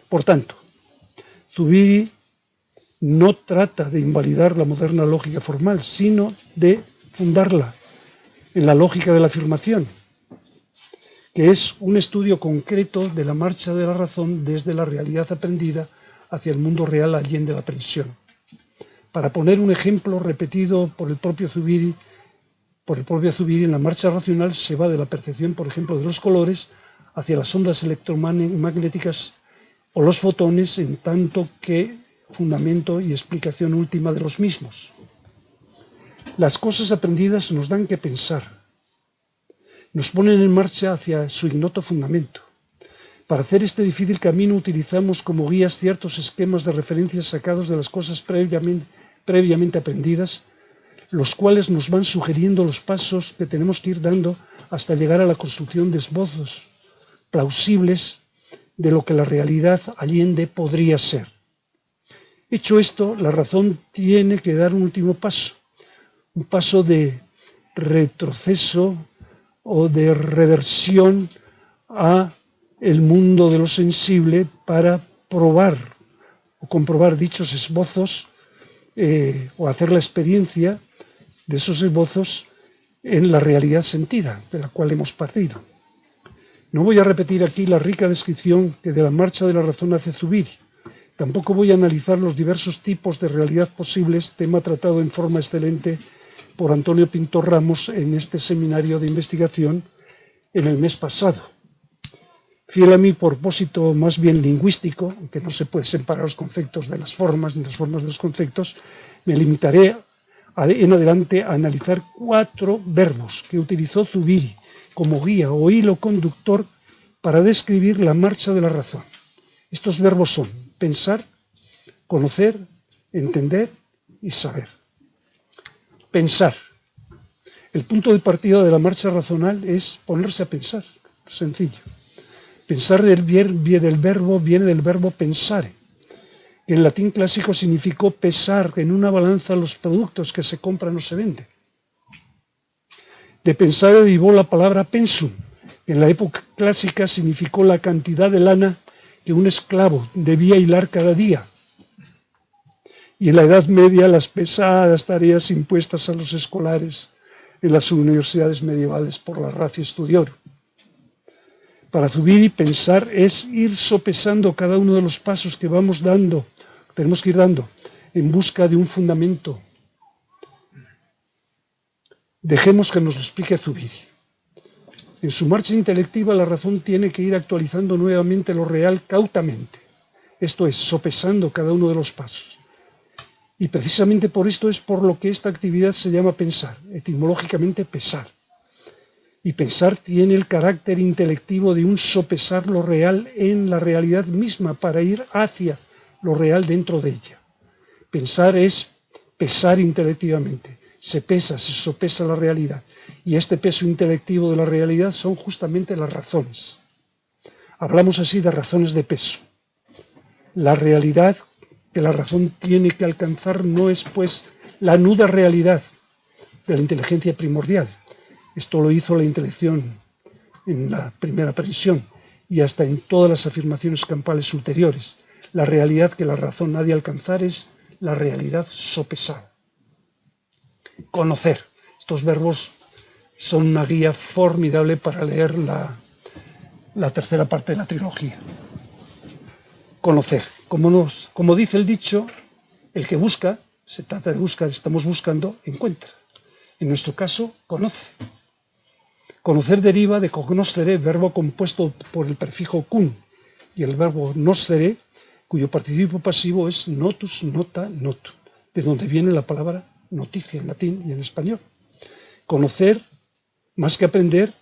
Por tanto, Zubiri no trata de invalidar la moderna lógica formal, sino de fundarla en la lógica de la afirmación, que es un estudio concreto de la marcha de la razón desde la realidad aprendida hacia el mundo real allende la aprensión. Para poner un ejemplo repetido por el propio Zubiri, en la marcha racional se va de la percepción, por ejemplo, de los colores hacia las ondas electromagnéticas o los fotones, en tanto que fundamento y explicación última de los mismos. Las cosas aprendidas nos dan que pensar, nos ponen en marcha hacia su ignoto fundamento. Para hacer este difícil camino utilizamos como guías ciertos esquemas de referencias sacados de las cosas previamente aprendidas, los cuales nos van sugiriendo los pasos que tenemos que ir dando hasta llegar a la construcción de esbozos plausibles de lo que la realidad allende podría ser. Hecho esto, la razón tiene que dar un último paso, un paso de retroceso o de reversión a el mundo de lo sensible para probar o comprobar dichos esbozos o hacer la experiencia de esos esbozos en la realidad sentida, de la cual hemos partido. No voy a repetir aquí la rica descripción que de la marcha de la razón hace Zubiri. Tampoco voy a analizar los diversos tipos de realidad posibles, tema tratado en forma excelente por Antonio Pintor Ramos en este seminario de investigación en el mes pasado. Fiel a mi propósito más bien lingüístico, aunque no se puede separar los conceptos de las formas ni las formas de los conceptos, me limitaré en adelante a analizar 4 verbos que utilizó Zubiri como guía o hilo conductor para describir la marcha de la razón. Estos verbos son pensar, conocer, entender y saber. Pensar. El punto de partida de la marcha razonal es ponerse a pensar, sencillo. Pensar del verbo viene del verbo pensare, que en latín clásico significó pesar en una balanza los productos que se compran o se venden. De pensar derivó la palabra pensum, que en la época clásica significó la cantidad de lana que un esclavo debía hilar cada día. Y en la Edad Media las pesadas tareas impuestas a los escolares en las universidades medievales por la ratio studiorum. Para Zubiri, pensar es ir sopesando cada uno de los pasos que vamos dando, tenemos que ir dando, en busca de un fundamento. Dejemos que nos lo explique Zubiri. En su marcha intelectiva, la razón tiene que ir actualizando nuevamente lo real cautamente, esto es, sopesando cada uno de los pasos. Y precisamente por esto es por lo que esta actividad se llama pensar, etimológicamente pesar. Y pensar tiene el carácter intelectivo de un sopesar lo real en la realidad misma para ir hacia lo real dentro de ella. Pensar es pesar intelectivamente, se pesa, se sopesa la realidad. Y este peso intelectivo de la realidad son justamente las razones. Hablamos así de razones de peso. La realidad que la razón tiene que alcanzar no es, pues, la nuda realidad, de la inteligencia primordial. Esto lo hizo la intelección en la primera precisión y hasta en todas las afirmaciones campales ulteriores. La realidad que la razón ha de alcanzar es la realidad sopesada. Conocer. Estos verbos son una guía formidable para leer la tercera parte de la trilogía. Conocer. Como dice el dicho, el que busca, se trata de buscar, estamos buscando, encuentra. En nuestro caso, conoce. Conocer deriva de cognoscere, verbo compuesto por el prefijo cum, y el verbo noscere, cuyo participo pasivo es notus, nota, notum, de donde viene la palabra noticia en latín y en español. Conocer, más que aprender,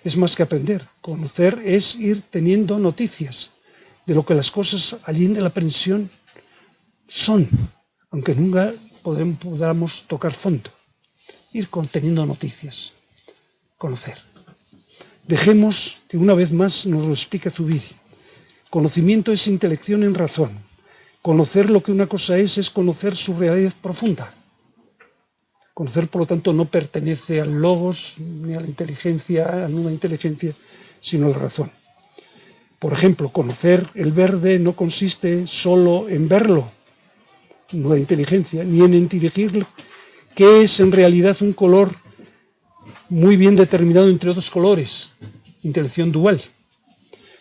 es más que aprender. Conocer es ir teniendo noticias de lo que las cosas allí de la aprehensión son, aunque nunca podamos tocar fondo. Ir teniendo noticias. Conocer. Dejemos que una vez más nos lo explique Zubiri. Conocimiento es intelección en razón. Conocer lo que una cosa es conocer su realidad profunda. Conocer, por lo tanto, no pertenece al logos, ni a la inteligencia, a la nuda inteligencia, sino a la razón. Por ejemplo, conocer el verde no consiste solo en verlo, nuda inteligencia, ni en inteligir qué es en realidad un color muy bien determinado entre otros colores, intelección dual,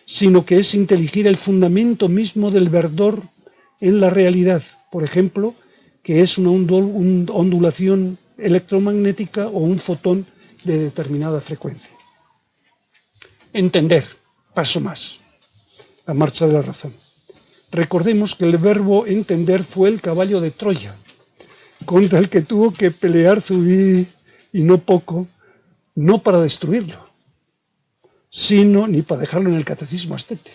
sino que es inteligir el fundamento mismo del verdor en la realidad, por ejemplo, que es una ondulación electromagnética o un fotón de determinada frecuencia. Entender, paso más, la marcha de la razón. Recordemos que el verbo entender fue el caballo de Troya, contra el que tuvo que pelear Zubiri, y no poco, no para destruirlo, sino, ni para dejarlo en el catecismo astete,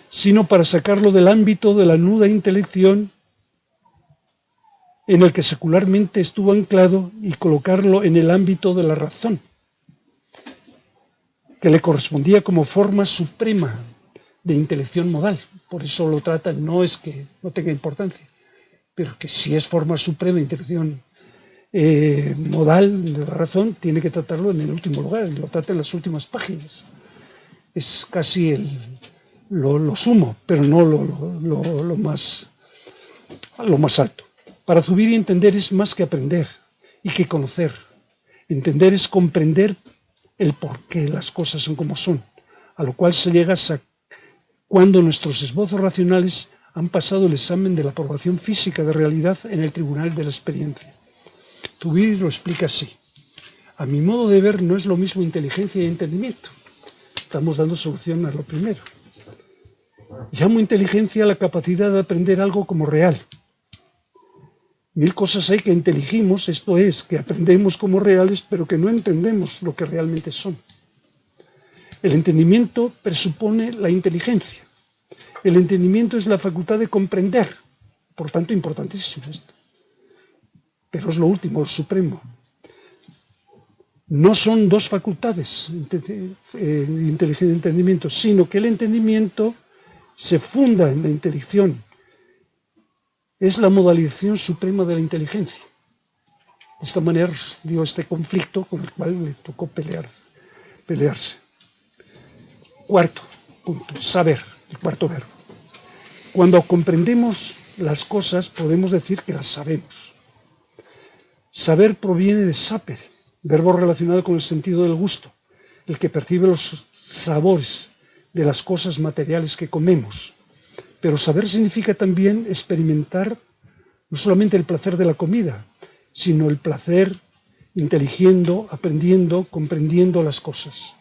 sino para sacarlo del ámbito de la nuda intelección en el que secularmente estuvo anclado y colocarlo en el ámbito de la razón, que le correspondía como forma suprema de intelección modal. Por eso lo trata, no es que no tenga importancia, pero que si es forma suprema de intelección modal de la razón, tiene que tratarlo en el último lugar, y lo trata en las últimas páginas. Es casi lo sumo, pero no lo más alto. Para Zubiri entender es más que aprender y que conocer. Entender es comprender el por qué las cosas son como son, a lo cual se llega cuando nuestros esbozos racionales han pasado el examen de la aprobación física de realidad en el tribunal de la experiencia. Zubiri lo explica así. A mi modo de ver no es lo mismo inteligencia y entendimiento. Estamos dando solución a lo primero. Llamo inteligencia a la capacidad de aprender algo como real. Mil cosas hay que inteligimos, esto es, que aprendemos como reales, pero que no entendemos lo que realmente son. El entendimiento presupone la inteligencia. El entendimiento es la facultad de comprender, por tanto, importantísimo esto. Pero es lo último, lo supremo. No son dos facultades, inteligencia y entendimiento, sino que el entendimiento se funda en la intelección. Es la modalización suprema de la inteligencia. De esta manera dio este conflicto con el cual le tocó pelearse. Cuarto punto, saber, el cuarto verbo. Cuando comprendemos las cosas, podemos decir que las sabemos. Saber proviene de sapere, verbo relacionado con el sentido del gusto, el que percibe los sabores de las cosas materiales que comemos. Pero saber significa también experimentar no solamente el placer de la comida, sino el placer inteligiendo, aprendiendo, comprendiendo las cosas.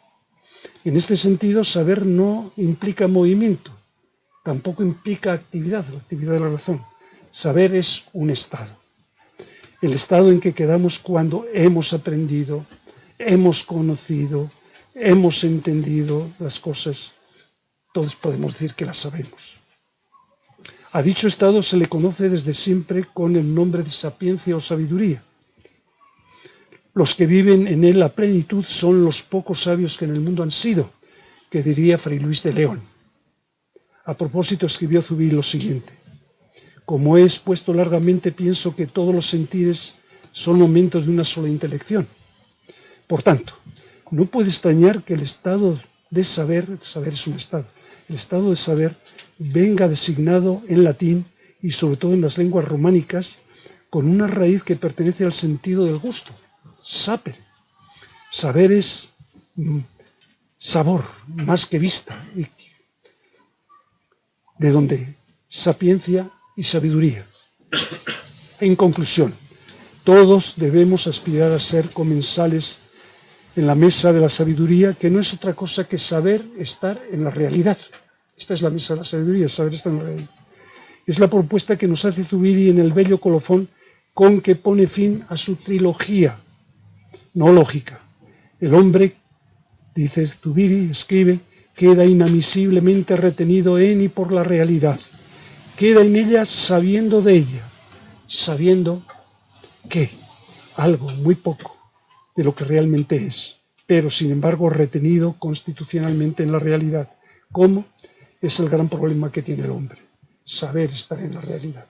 En este sentido, saber no implica movimiento, tampoco implica actividad, la actividad de la razón. Saber es un estado. El estado en que quedamos cuando hemos aprendido, hemos conocido, hemos entendido las cosas, todos podemos decir que las sabemos. A dicho estado se le conoce desde siempre con el nombre de sapiencia o sabiduría. Los que viven en él a plenitud son los pocos sabios que en el mundo han sido, que diría Fray Luis de León. A propósito escribió Zubiri lo siguiente: como he expuesto largamente, pienso que todos los sentires son momentos de una sola intelección. Por tanto, no puede extrañar que el estado de saber es un estado, el estado de saber venga designado en latín y sobre todo en las lenguas románicas con una raíz que pertenece al sentido del gusto, sapere. Saber es sabor, más que vista, de donde sapiencia y sabiduría. En conclusión, todos debemos aspirar a ser comensales en la mesa de la sabiduría, que no es otra cosa que saber estar en la realidad. Esta es la mesa de la sabiduría, saber estar en la realidad. Es la propuesta que nos hace Zubiri en el bello colofón con que pone fin a su trilogía noológica. El hombre, dice Zubiri, escribe, queda inamisiblemente retenido en y por la realidad. Queda en ella sabiendo de ella, sabiendo que algo, muy poco, de lo que realmente es, pero sin embargo retenido constitucionalmente en la realidad. ¿Cómo? Es el gran problema que tiene el hombre, saber estar en la realidad.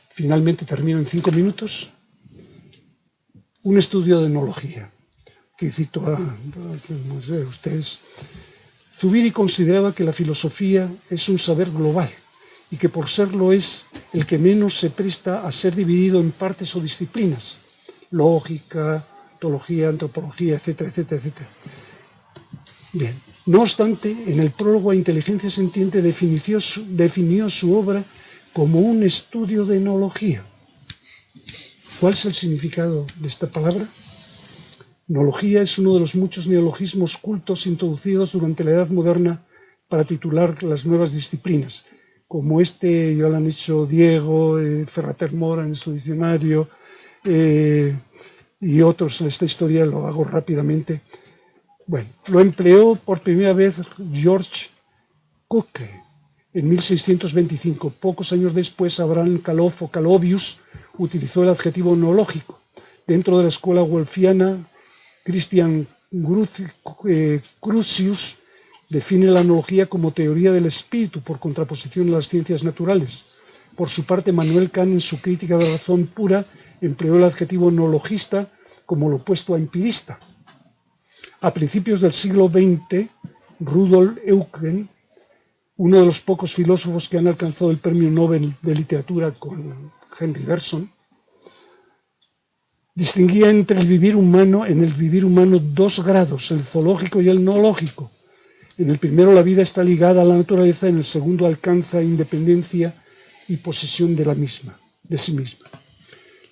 Finalmente termino en 5 minutos. Un estudio de noología, que cito no sé, ustedes. Zubiri consideraba que la filosofía es un saber global y que por serlo es el que menos se presta a ser dividido en partes o disciplinas, lógica, teología, antropología, etcétera, etcétera, etcétera. Bien. No obstante, en el prólogo a Inteligencia Sentiente definió su obra como un estudio de noología. ¿Cuál es el significado de esta palabra? Noología es uno de los muchos neologismos cultos introducidos durante la Edad Moderna para titular las nuevas disciplinas, como ya lo han hecho Diego, Ferrater Mora en su diccionario, y otros en esta historia, lo hago rápidamente. Bueno, lo empleó por primera vez George Coke en 1625. Pocos años después, Abraham Calof o Calovius utilizó el adjetivo noológico. Dentro de la escuela wolfiana, Christian Crucius define la noología como teoría del espíritu por contraposición a las ciencias naturales. Por su parte, Manuel Kant, en su crítica de la razón pura, empleó el adjetivo noologista como lo opuesto a empirista. A principios del siglo XX, Rudolf Eucken, uno de los pocos filósofos que han alcanzado el premio Nobel de Literatura con Henry Bergson, distinguía en el vivir humano 2 grados, el zoológico y el noológico. En el primero la vida está ligada a la naturaleza, en el segundo alcanza independencia y posesión de sí misma.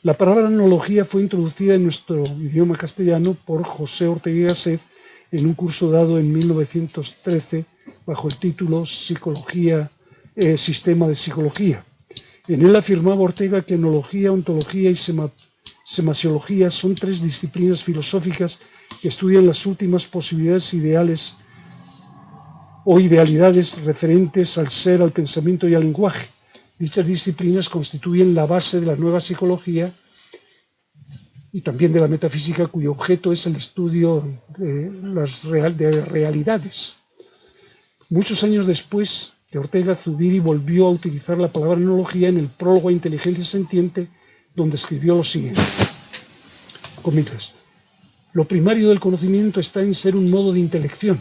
La palabra noología fue introducida en nuestro idioma castellano por José Ortega y Gasset en un curso dado en 1913 bajo el título Sistema de Psicología. En él afirmaba Ortega que noología, ontología y semasiología son 3 disciplinas filosóficas que estudian las últimas posibilidades ideales o idealidades referentes al ser, al pensamiento y al lenguaje. Dichas disciplinas constituyen la base de la nueva psicología y también de la metafísica, cuyo objeto es el estudio de las realidades. Muchos años después de Ortega, Zubiri volvió a utilizar la palabra noología en el prólogo a Inteligencia Sentiente, donde escribió lo siguiente. Comillas. Lo primario del conocimiento está en ser un modo de intelección.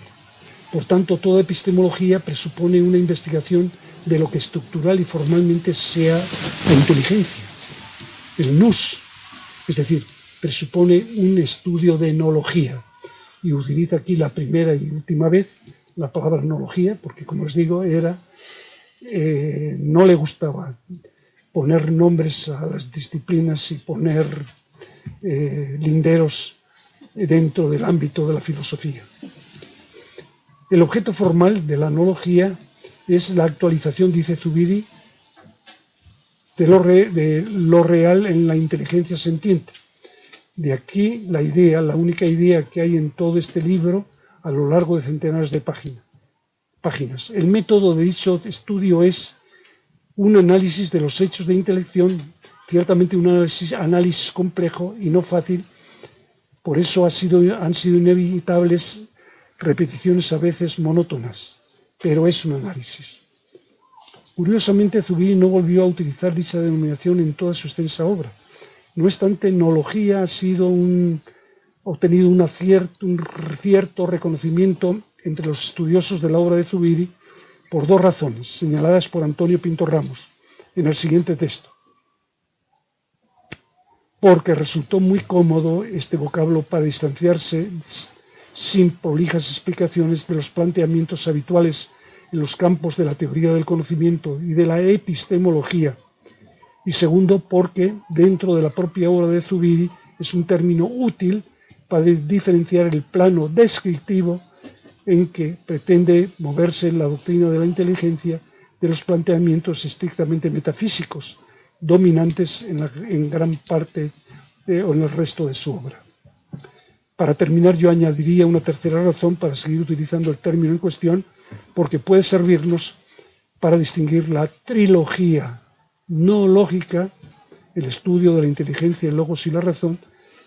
Por tanto, toda epistemología presupone una investigación de lo que estructural y formalmente sea la inteligencia. El nous, es decir, presupone un estudio de noología. Y utiliza aquí la primera y última vez la palabra noología, porque como les digo, no le gustaba poner nombres a las disciplinas y poner linderos dentro del ámbito de la filosofía. El objeto formal de la noología es la actualización, dice Zubiri, de lo real en la inteligencia sentiente. De aquí la única idea que hay en todo este libro a lo largo de centenares de páginas. El método de dicho estudio es un análisis de los hechos de intelección, ciertamente un análisis complejo y no fácil, por eso han sido inevitables repeticiones a veces monótonas, pero es un análisis. Curiosamente, Zubiri no volvió a utilizar dicha denominación en toda su extensa obra. No obstante, Noología ha obtenido un cierto reconocimiento entre los estudiosos de la obra de Zubiri por dos razones, señaladas por Antonio Pinto Ramos en el siguiente texto. Porque resultó muy cómodo este vocablo para distanciarse sin prolijas explicaciones de los planteamientos habituales en los campos de la teoría del conocimiento y de la epistemología. Y segundo, porque dentro de la propia obra de Zubiri es un término útil para diferenciar el plano descriptivo en que pretende moverse la doctrina de la inteligencia de los planteamientos estrictamente metafísicos, dominantes en gran parte o en el resto de su obra. Para terminar, yo añadiría una tercera razón para seguir utilizando el término en cuestión, porque puede servirnos para distinguir la trilogía noológica, el estudio de la inteligencia, el logos y la razón,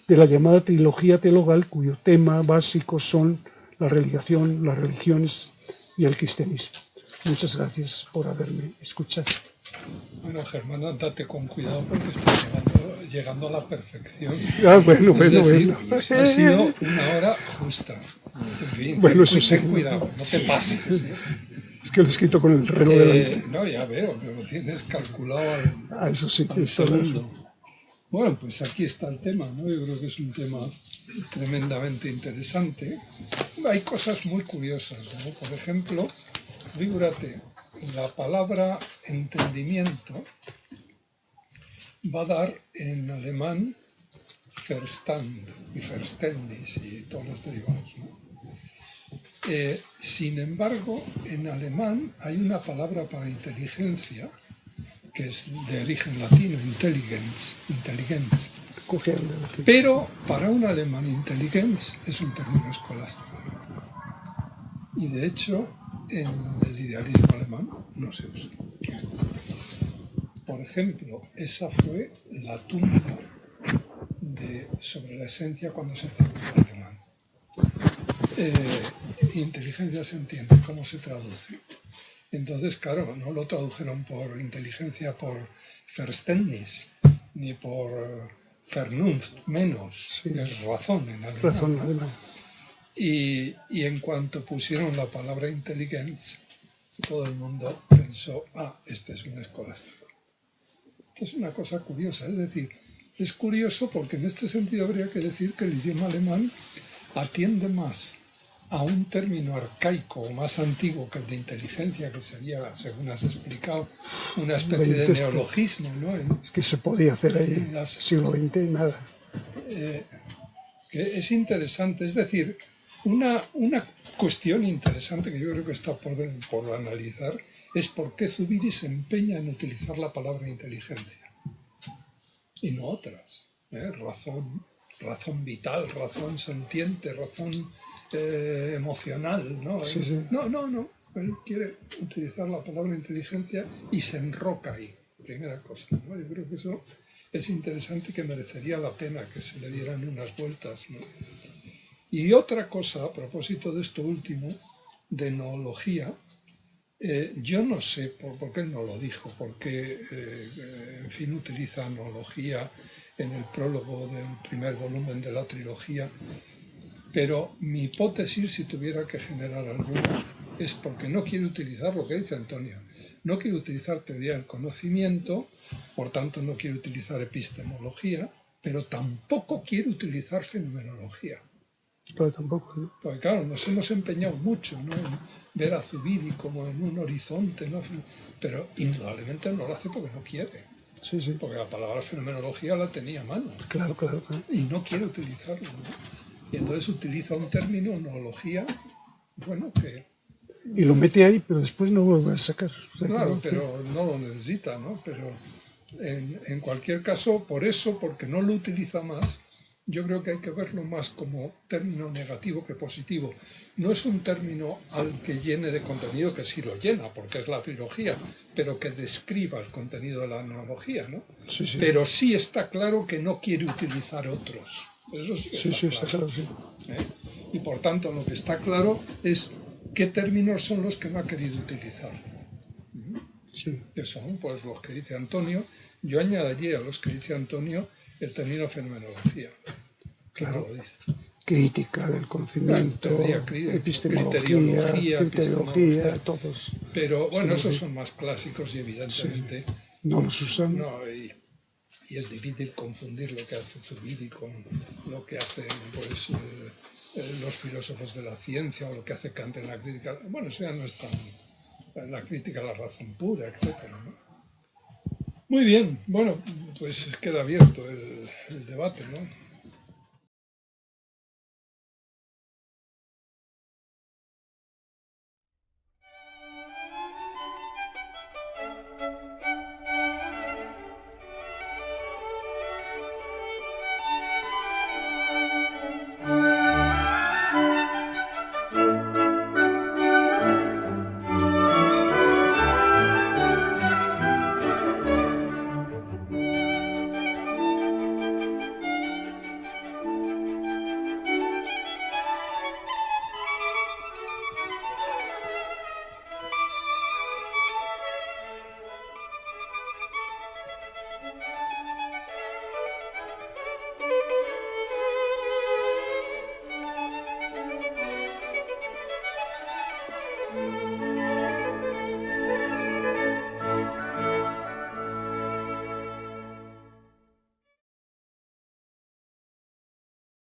de la llamada trilogía teologal, cuyo tema básico son la religión, las religiones y el cristianismo. Muchas gracias por haberme escuchado. Bueno, Germán, andate con cuidado porque estás llegando a la perfección. Bueno. Ha sido una hora justa. En fin, ten cuidado, no te pases. Es que lo he escrito con el reloj delante. No, ya veo, que lo tienes calculado eso sí, al segundo. Bueno, pues aquí está el tema, ¿no? Yo creo que es un tema tremendamente interesante. Hay cosas muy curiosas, ¿no? Por ejemplo, figúrate, la palabra entendimiento va a dar en alemán Verstand y Verständnis y todos los derivados, ¿no? Sin embargo, en alemán hay una palabra para inteligencia que es de origen latino, intelligenz. Pero para un alemán intelligenz es un término escolástico. Y de hecho, en el idealismo alemán no se usa. Por ejemplo, esa fue la tumba sobre la esencia cuando se tradujo al alemán. Inteligencia se entiende, ¿cómo se traduce? Entonces, claro, no lo tradujeron por inteligencia, por Verständnis, ni por Vernunft, menos, sí. Es razón en alemán. Razón, alemán. Y en cuanto pusieron la palabra Intelligenz, todo el mundo pensó, este es un escolástico. Esto es una cosa curiosa, es decir, es curioso porque en este sentido habría que decir que el idioma alemán atiende más a un término arcaico o más antiguo que el de inteligencia, que sería, según has explicado, una especie de neologismo, ¿no? Es que se podía hacer ahí en el siglo XX y nada. Es interesante, es decir, una cuestión interesante que yo creo que está por analizar es por qué Zubiri se empeña en utilizar la palabra inteligencia y no otras. Razón vital, razón sentiente, razón emocional, ¿no? Sí. No. Él quiere utilizar la palabra inteligencia y se enroca ahí. Primera cosa, ¿no? Yo creo que eso es interesante y que merecería la pena que se le dieran unas vueltas, ¿no? Y otra cosa, a propósito de esto último, de noología, yo no sé por qué él no lo dijo, porque, en fin, utiliza noología en el prólogo del primer volumen de la trilogía, pero mi hipótesis, si tuviera que generar alguna, es porque no quiere utilizar lo que dice Antonio. No quiere utilizar teoría del conocimiento, por tanto no quiere utilizar epistemología, pero tampoco quiere utilizar fenomenología. Pero tampoco, ¿no? Porque claro, nos hemos empeñado mucho, ¿no?, en ver a Zubiri como en un horizonte, ¿no?, pero indudablemente no lo hace porque no quiere. Sí. Porque la palabra fenomenología la tenía a mano. Claro. Y no quiere utilizarlo, ¿no? Y entonces utiliza un término, noología, bueno, que... Y lo mete ahí, pero después no lo vuelve a sacar. O sea, claro, pero no lo necesita, ¿no? Pero en cualquier caso, porque no lo utiliza más, yo creo que hay que verlo más como término negativo que positivo. No es un término al que llene de contenido, que sí lo llena, porque es la trilogía, pero que describa el contenido de la analogía, ¿no? Sí. Pero sí está claro que no quiere utilizar otros. Eso sí está claro, sí. Y por tanto, lo que está claro es qué términos son los que no ha querido utilizar. Sí. Que son pues los que dice Antonio, Yo añadiría a los que dice Antonio el término fenomenología. Claro. Lo dice. Crítica del conocimiento, epistemología, criteriología, todos. Pero bueno, esos son más clásicos y evidentemente no los usan. No, y es difícil confundir lo que hace Zubiri con lo que hacen pues, los filósofos de la ciencia o lo que hace Kant en la crítica. Bueno, eso ya no es tan la crítica a la razón pura, etc., ¿no? Muy bien, bueno, pues queda abierto el debate, ¿no?